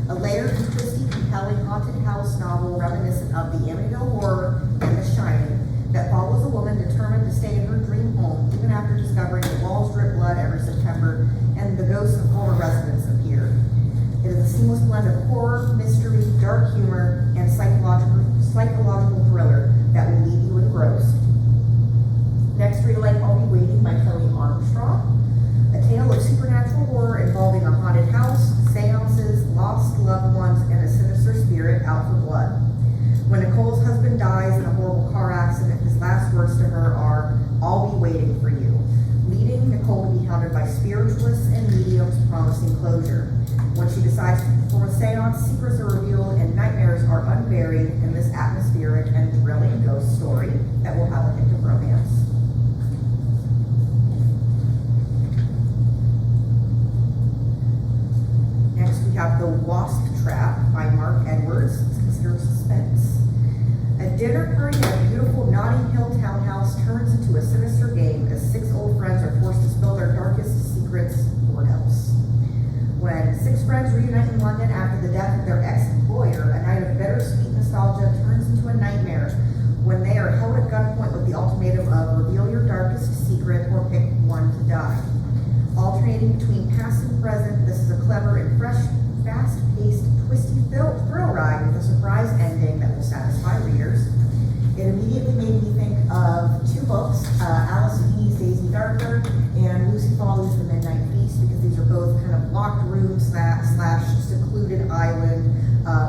A layered and twisty, compelling haunted house novel reminiscent of the Amityville Horror and The Shining that follows a woman determined to stay in her dream home even after discovering the walls drip blood every September and the ghosts of former residents appear. It is a seamless blend of horror, mystery, dark humor, and psychological thriller that will leave you engrossed. Next read alike, I'll Be Waiting by Kelly Armstrong. A tale of supernatural horror involving a haunted house, seances, lost loved ones, and a sinister spirit out for blood. When Nicole's husband dies in a horrible car accident, his last words to her are, "I'll be waiting for you," leading Nicole to be hounded by spiritualists and mediums promising closure. When she decides to perform a seance, secrets are revealed and nightmares are unburied in this atmospheric and thrilling ghost story that will have a hint of romance. Next, we have The Wasp Trap by Mark Edwards. It's considered suspense. A dinner party at a beautiful Notting Hill townhouse turns into a sinister game as 6 old friends are forced to spill their darkest secrets or else. When 6 friends reunite in London after the death of their ex-employer, a night of bittersweet nostalgia turns into a nightmare when they are held at gunpoint with the ultimatum of reveal your darkest secret or pick one to die. Alternating between past and present, this is a clever and fresh, fast-paced, twisty thrill ride with a surprise ending that will satisfy readers. It immediately made me think of 2 books, Alice Feeney's Days in Darker and Lucy Foley's The Midnight Feast, because these are both kind of locked rooms slash secluded island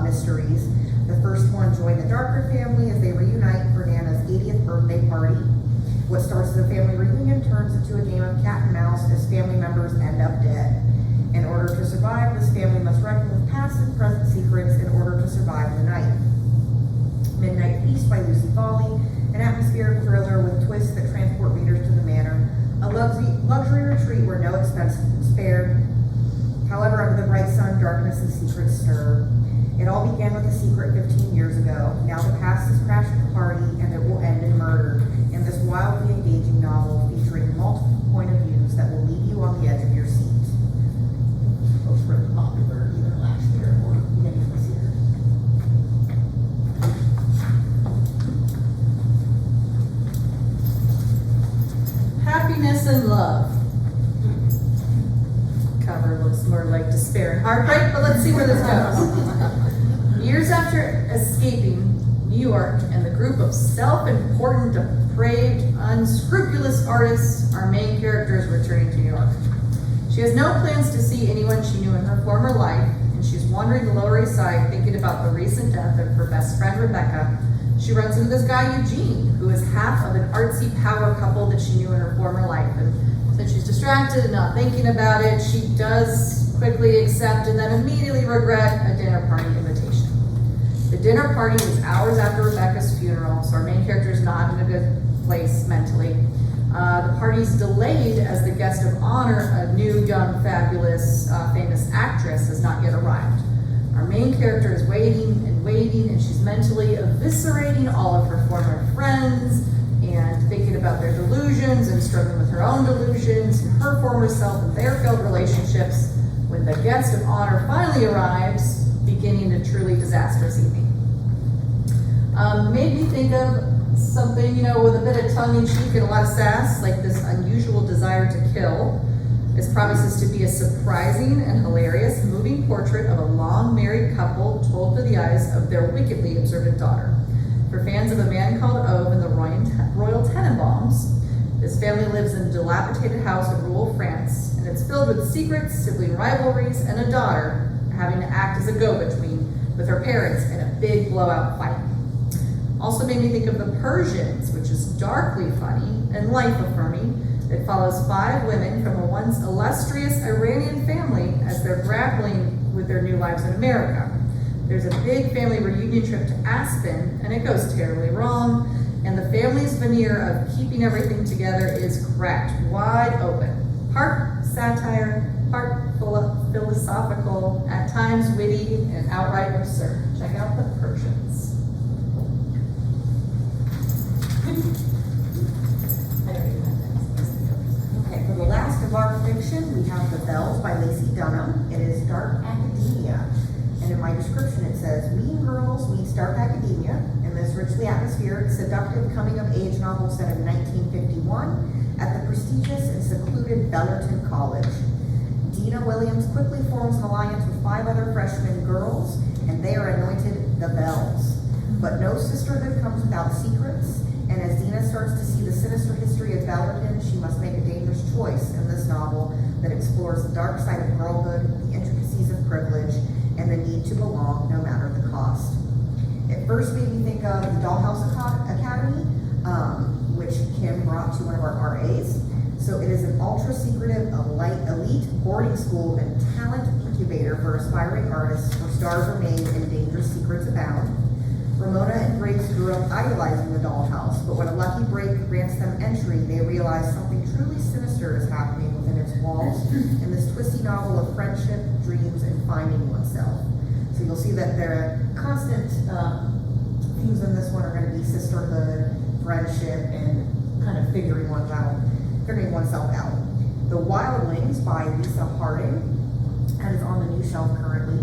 mysteries. The first one, join the Darker family as they reunite for Nana's 80th birthday party. What starts as a family reunion turns into a game of cat and mouse as family members end up dead. In order to survive, this family must reckon with past and present secrets in order to survive the night. Midnight Feast by Lucy Foley, an atmospheric thriller with twists that transport readers to the manor, a luxury retreat where no expense is spared. However, under the bright sun, darkness and secrets stir. It all began with a secret 15 years ago. Now the past has crashed the party, and it will end in murder in this wildly engaging novel featuring multiple point of views that will leave you on the edge of your seat. Both really popular either last year or beginning of this year. Happiness and Love. Cover looks more like despair and heartbreak, but let's see where this goes. Years after escaping New York and the group of self-important, depraved, unscrupulous artists, our main character is returning to New York. She has no plans to see anyone she knew in her former life, and she's wandering the Lower East Side thinking about the recent death of her best friend, Rebecca. She runs into this guy, Eugene, who is half of an artsy power couple that she knew in her former life. And since she's distracted and not thinking about it, she does quickly accept and then immediately regret a dinner party invitation. The dinner party was hours after Rebecca's funeral, so our main character is not in a good place mentally. The party's delayed as the guest of honor, a new, young, fabulous, famous actress, has not yet arrived. Our main character is waiting, and she's mentally eviscerating all of her former friends and thinking about their delusions and struggling with her own delusions and her former self and their failed relationships when the guest of honor finally arrives, beginning a truly disastrous evening. Made me think of something, with a bit of tongue-in-cheek and a lot of sass, like this unusual desire to kill. This promises to be a surprising and hilarious moving portrait of a long-married couple told through the eyes of their wickedly observant daughter. For fans of A Man Called Ove and the Royal Tenenbaums, this family lives in a dilapidated house in rural France, and it's filled with secrets, sibling rivalries, and a daughter having to act as a go-between with her parents in a big blowout fight. Also made me think of The Persians, which is darkly funny and life-affirming. It follows 5 women from a once illustrious Iranian family as they're grappling with their new lives in America. There's a big family reunion trip to Aspen, and it goes terribly wrong, and the family's veneer of keeping everything together is cracked wide open. Part satire, heartful, philosophical, at times witty, and outright absurd. Check out the Persians. I don't even have that. Okay, for the last of our fiction, we have The Bells by Lacey Dunham. It is dark academia. And in my description, it says, Mean Girls meets dark academia in this richly atmospheric, seductive coming-of-age novel set in 1951 at the prestigious and secluded Bellerton College. Dina Williams quickly forms an alliance with 5 other freshman girls, and they are anointed the Bells. But no sisterhood comes without secrets, and as Dina starts to see the sinister history of Bellerton, she must make a dangerous choice in this novel that explores the dark side of girlhood, the intricacies of privilege, and the need to belong no matter the cost. It first made me think of the Dollhouse Academy, which Kim brought to one of our RAs. So it is an ultra-secretive, elite boarding school and talent incubator for aspiring artists where stars are made and dangerous secrets abound. Ramona and Grace grew up idolizing the Dollhouse, but when a lucky break grants them entry, they realize something truly sinister is happening within its walls in this twisty novel of friendship, dreams, and finding oneself. So you'll see that their constant themes in this one are going to be sisterhood, friendship, and kind of figuring oneself out. The Wildlings by Lisa Harding, and is on the new shelf currently.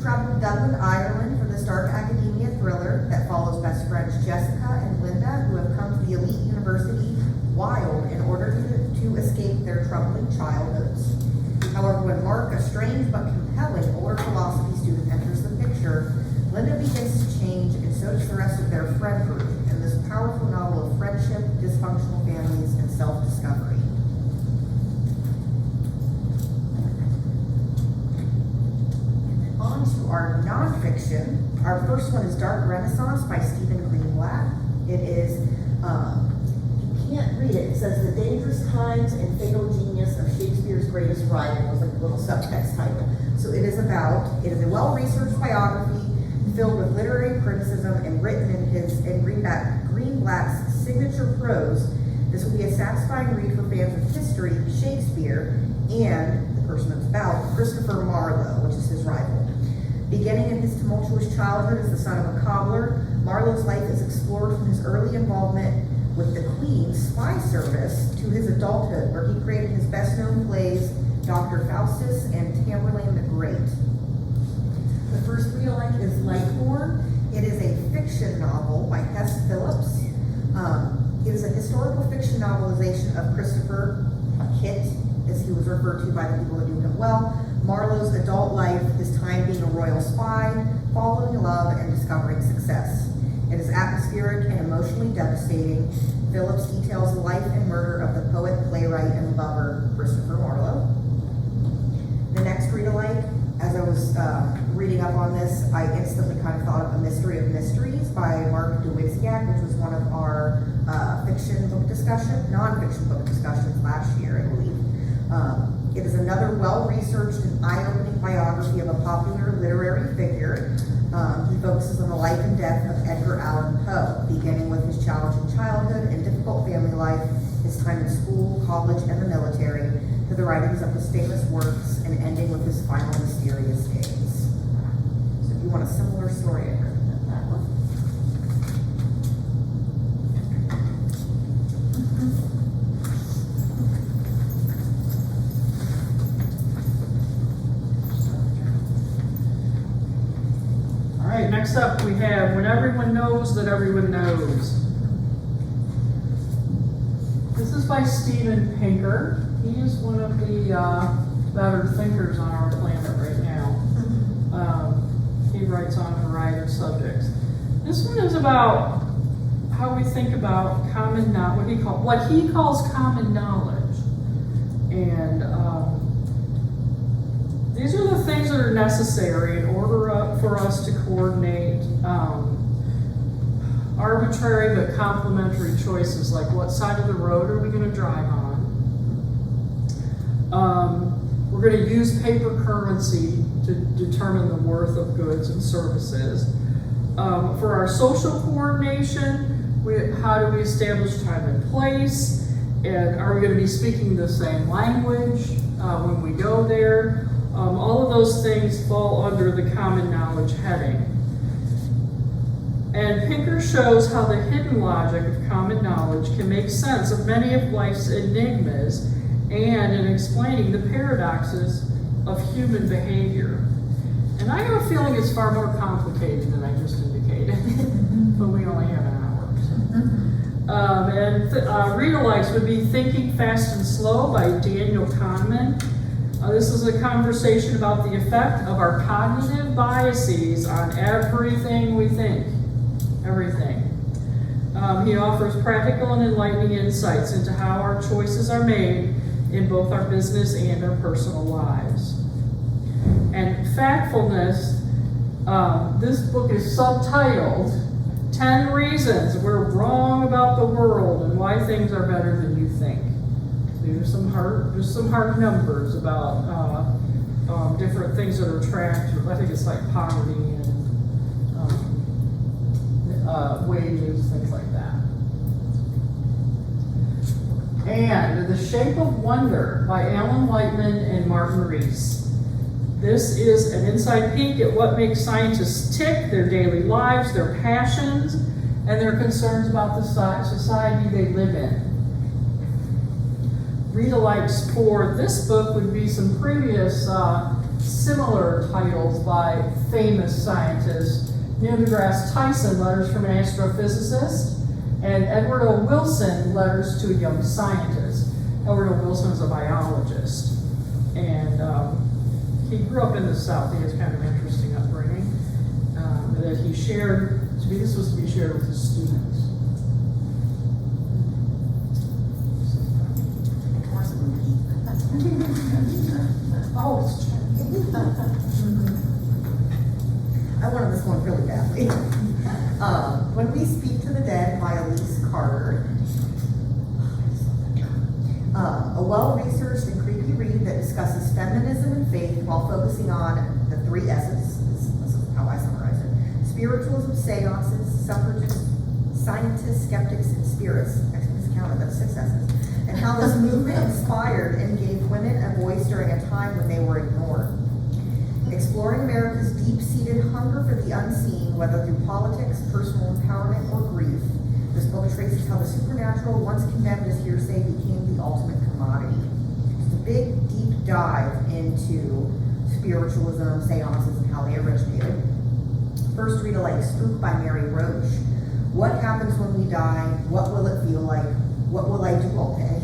Travel to Dublin, Ireland for this dark academia thriller that follows best friends Jessica and Linda, who have come to the elite university Wild in order to escape their troubling childhoods. However, when Mark, a strange but compelling older philosophy student, enters the picture, Linda begins to change, and so does the rest of their friend group in this powerful novel of friendship, dysfunctional families, and self-discovery. On to our nonfiction. Our first one is Dark Renaissance by Stephen Greenblatt. It is, you can't read it. It says The Dangerous Times and Fatal Genius of Shakespeare's Greatest Rival, was like a little subtext title. So it is a well-researched biography filled with literary criticism and written in Greenblatt's signature prose. This will be a satisfying read for fans of history, Shakespeare, and the person it's about, Christopher Marlowe, which is his rival. Beginning in his tumultuous childhood as the son of a cobbler, Marlowe's life is explored from his early involvement with the Queen's spy service to his adulthood, where he created his best-known plays, Dr. Faustus and Tamburlaine the Great. The first read I like is Lightborn. It is a fiction novel by Hess Phillips. It is a historical fiction novelization of Christopher Kit, as he was referred to by the people that knew him well, Marlowe's adult life, his time being a royal spy, following love, and discovering success. It is atmospheric and emotionally devastating. Phillips details the life and murder of the poet, playwright, and lover, Christopher Marlowe. The next read-alike, as I was reading up on this, I instantly kind of thought of A Mystery of Mysteries by Mark Dewitziak, which was one of our non-fiction book discussions last year, I believe. It is another well-researched and eye-opening biography of a popular literary figure. He focuses on the life and death of Edgar Allan Poe, beginning with his challenging childhood and difficult family life, his time in school, college, and the military, to the writings of his famous works, and ending with his final mysterious days. So if you want a similar story, I recommend that one. All right, next up we have When Everyone Knows That Everyone Knows. This is by Steven Pinker. He is one of the better thinkers on our planet right now. He writes on a variety of subjects. This one is about how we think about common knowledge, what he calls common knowledge. And these are the things that are necessary in order for us to coordinate arbitrary but complementary choices, like what side of the road are we going to drive on? We're going to use paper currency to determine the worth of goods and services. For our social coordination, how do we establish time and place? And are we going to be speaking the same language? when we go there. All of those things fall under the common knowledge heading. And Pinker shows how the hidden logic of common knowledge can make sense of many of life's enigmas and in explaining the paradoxes of human behavior. And I have a feeling it's far more complicated than I just indicated, but we only have an hour. Reader likes would be Thinking Fast and Slow by Daniel Kahneman. This is a conversation about the effect of our cognitive biases on everything we think. Everything. He offers practical and enlightening insights into how our choices are made in both our business and our personal lives. And Factfulness, this book is subtitled 10 Reasons We're Wrong About the World and Why Things Are Better Than You Think. There's some hard numbers about different things that are tracked. I think it's like poverty and wages, things like that. And The Shape of Wonder by Alan Lightman and Martin Rees. This is an inside peek at what makes scientists tick, their daily lives, their passions, and their concerns about the society they live in. Read-alikes for this book would be some previous similar titles by famous scientists: Neil deGrasse Tyson, Letters from an Astrophysicist, and Edward O. Wilson, Letters to a Young Scientist. Edward O. Wilson is a biologist, and he grew up in the South. He has kind of an interesting upbringing that he shared. This was to be shared with his students. Oh, it's I wanted this one really badly. When We Speak to the Dead by Elise Carter. A well-researched and creepy read that discusses feminism and faith while focusing on the 3 S's. This is how I summarize it. Spiritualism, seances, suffragists, scientists, skeptics, and spirits. I miscounted, that's 6 S's. And how this movement inspired and gave women a voice during a time when they were ignored. Exploring America's deep-seated hunger for the unseen, whether through politics, personal empowerment, or grief, this book traces how the supernatural, once condemned as hearsay, became the ultimate commodity. It's a big, deep dive into spiritualism, seances, and how they originated. First, read like Spook by Mary Roach. What happens when we die? What will it feel like? What will I do all day?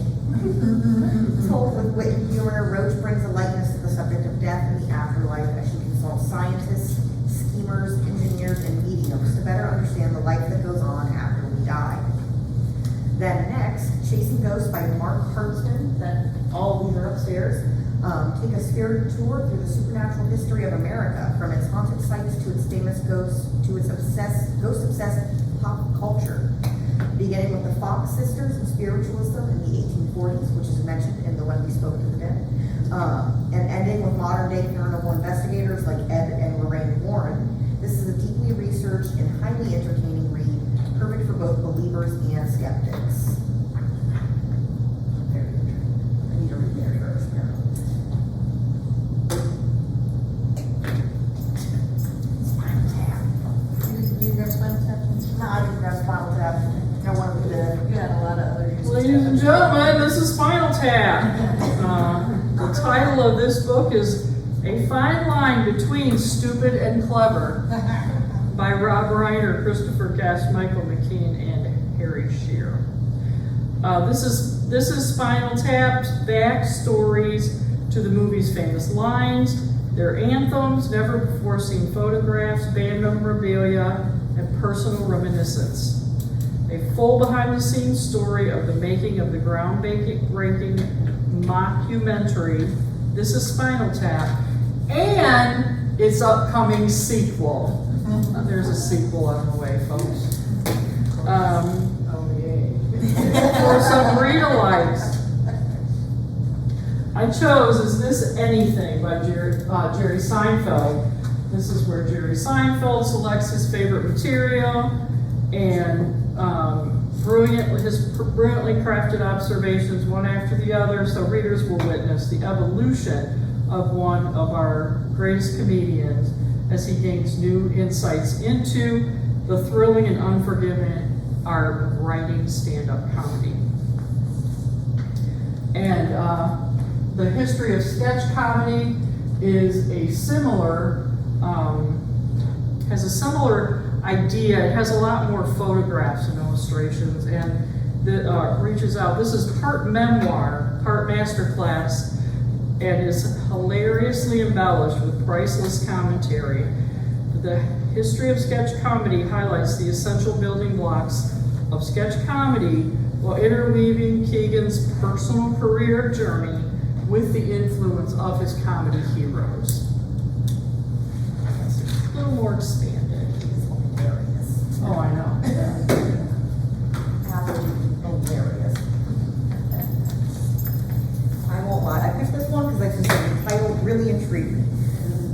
Told with wit and humor, Roach brings a lightness to the subject of death and the afterlife as she consults scientists, schemers, engineers, and mediums to better understand the life that goes on after we die. Then next, Chasing Ghosts by Mark Hartsman, that all these are upstairs. Take a spirited tour through the supernatural history of America, from its haunted sites to its famous ghosts to its ghost-obsessed pop culture. Beginning with the Fox sisters and spiritualism in the 1840s, which is mentioned in the When We Spoke to the Dead, and ending with modern-day paranormal investigators like Ed and Lorraine Warren. This is a deeply researched and highly entertaining read, perfect for both believers and skeptics. Very interesting. I need to read Mary Roach. Spinal Tap. You grab Spinal Tap? No, I didn't grab Spinal Tap. I wanted to. You had a lot of other uses. Ladies and gentlemen, this is Spinal Tap. The title of this book is A Fine Line Between Stupid and Clever by Rob Reiner, Christopher Guest, Michael McKean, and Harry Shearer. This is Spinal Tap's backstories to the movie's famous lines, their anthems, never before seen photographs, band memorabilia, and personal reminiscence. A full behind-the-scenes story of the making of the groundbreaking mockumentary, This is Spinal Tap, and its upcoming sequel. There's a sequel on the way, folks. For some read-alikes, I chose Is This Anything by Jerry Seinfeld. This is where Jerry Seinfeld selects his favorite material and brilliantly crafted observations, one after the other, so readers will witness the evolution of one of our greatest comedians as he gains new insights into the thrilling and unforgiving art of writing stand-up comedy. And the history of sketch comedy is a similar, has a similar idea. It has a lot more photographs and illustrations, and that reaches out. This is part memoir, part masterclass, and is hilariously embellished with priceless commentary. The history of sketch comedy highlights the essential building blocks of sketch comedy while interweaving Keegan's personal career journey with the influence of his comedy heroes. That's a little more expanded. It's hilarious. Oh, I know. Absolutely hilarious. I won't lie, I picked this one because I just said the title really intrigued me.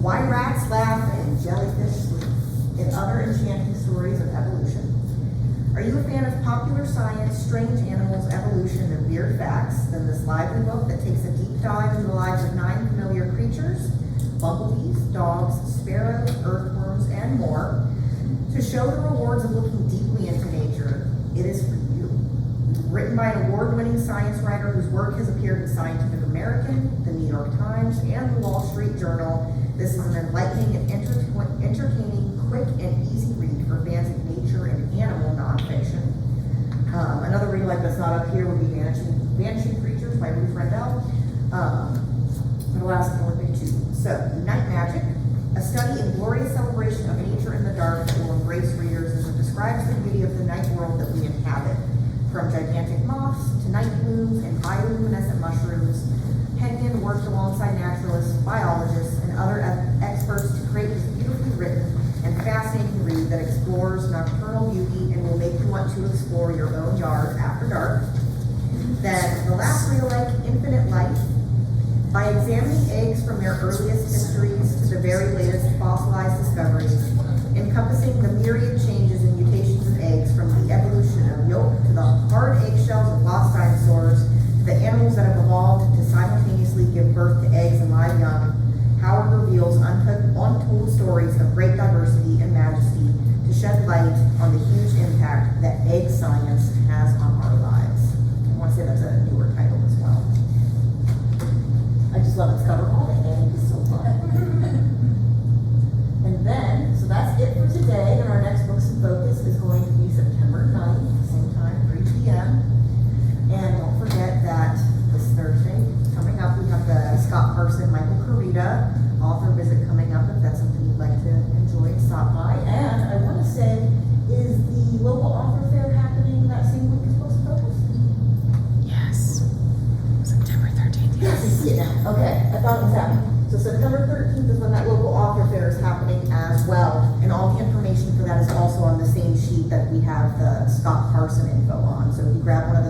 Why rats laugh and jellyfish sleep, and other enchanting stories of evolution. Are you a fan of popular science, strange animals, evolution, and weird facts? Then this lively book that takes a deep dive into the lives of 9 familiar creatures, bumblebees, dogs, sparrows, earthworms, and more, to show the rewards of looking deeply into nature. It is for you. Written by an award-winning science writer whose work has appeared in Scientific American, the New York Times, and the Wall Street Journal, this is an enlightening and entertaining, quick and easy read for fans of nature and animal nonfiction. Another read like that's not up here would be Vanishing Creatures by Ruth Rendell. But last one would be 2. So, Night Magic, a study in glorious celebration of nature in the dark that will embrace readers as it describes the beauty of the night world that we inhabit. From gigantic moths to night blooms and bioluminescent mushrooms, Penguin worked alongside naturalists, biologists, and other experts to create this beautifully written and fascinating read that explores nocturnal beauty and will make you want to explore your own yard after dark. Then, The Last Reel-like Infinite Life. By examining eggs from their earliest histories to the very latest fossilized discoveries, encompassing the myriad changes and mutations of eggs from the evolution of yolk to the hard eggshells of lost dinosaurs, to the animals that have evolved to simultaneously give birth to eggs and live young, Howard reveals untold stories of great diversity and majesty to shed light on the huge impact that egg science has on our lives. I want to say that's a newer title as well. I just love its cover. All the eggs is so fun. And then, so that's it for today. And our next Books in Focus is going to be September 9th, same time, 3 p.m. And don't forget that this Thursday coming up, we have the Scott Parson, Michael Carita author visit coming up. If that's something you'd like to enjoy, stop by. And I want to say, is the local author fair happening that same week as Books in Focus? Yes. September 13th. Yes, I see it now. Okay, I thought it was happening. So September 13th is when that local author fair is happening as well. And all the information for that is also on the same sheet that we have the Scott Parson info on. So if you grab one of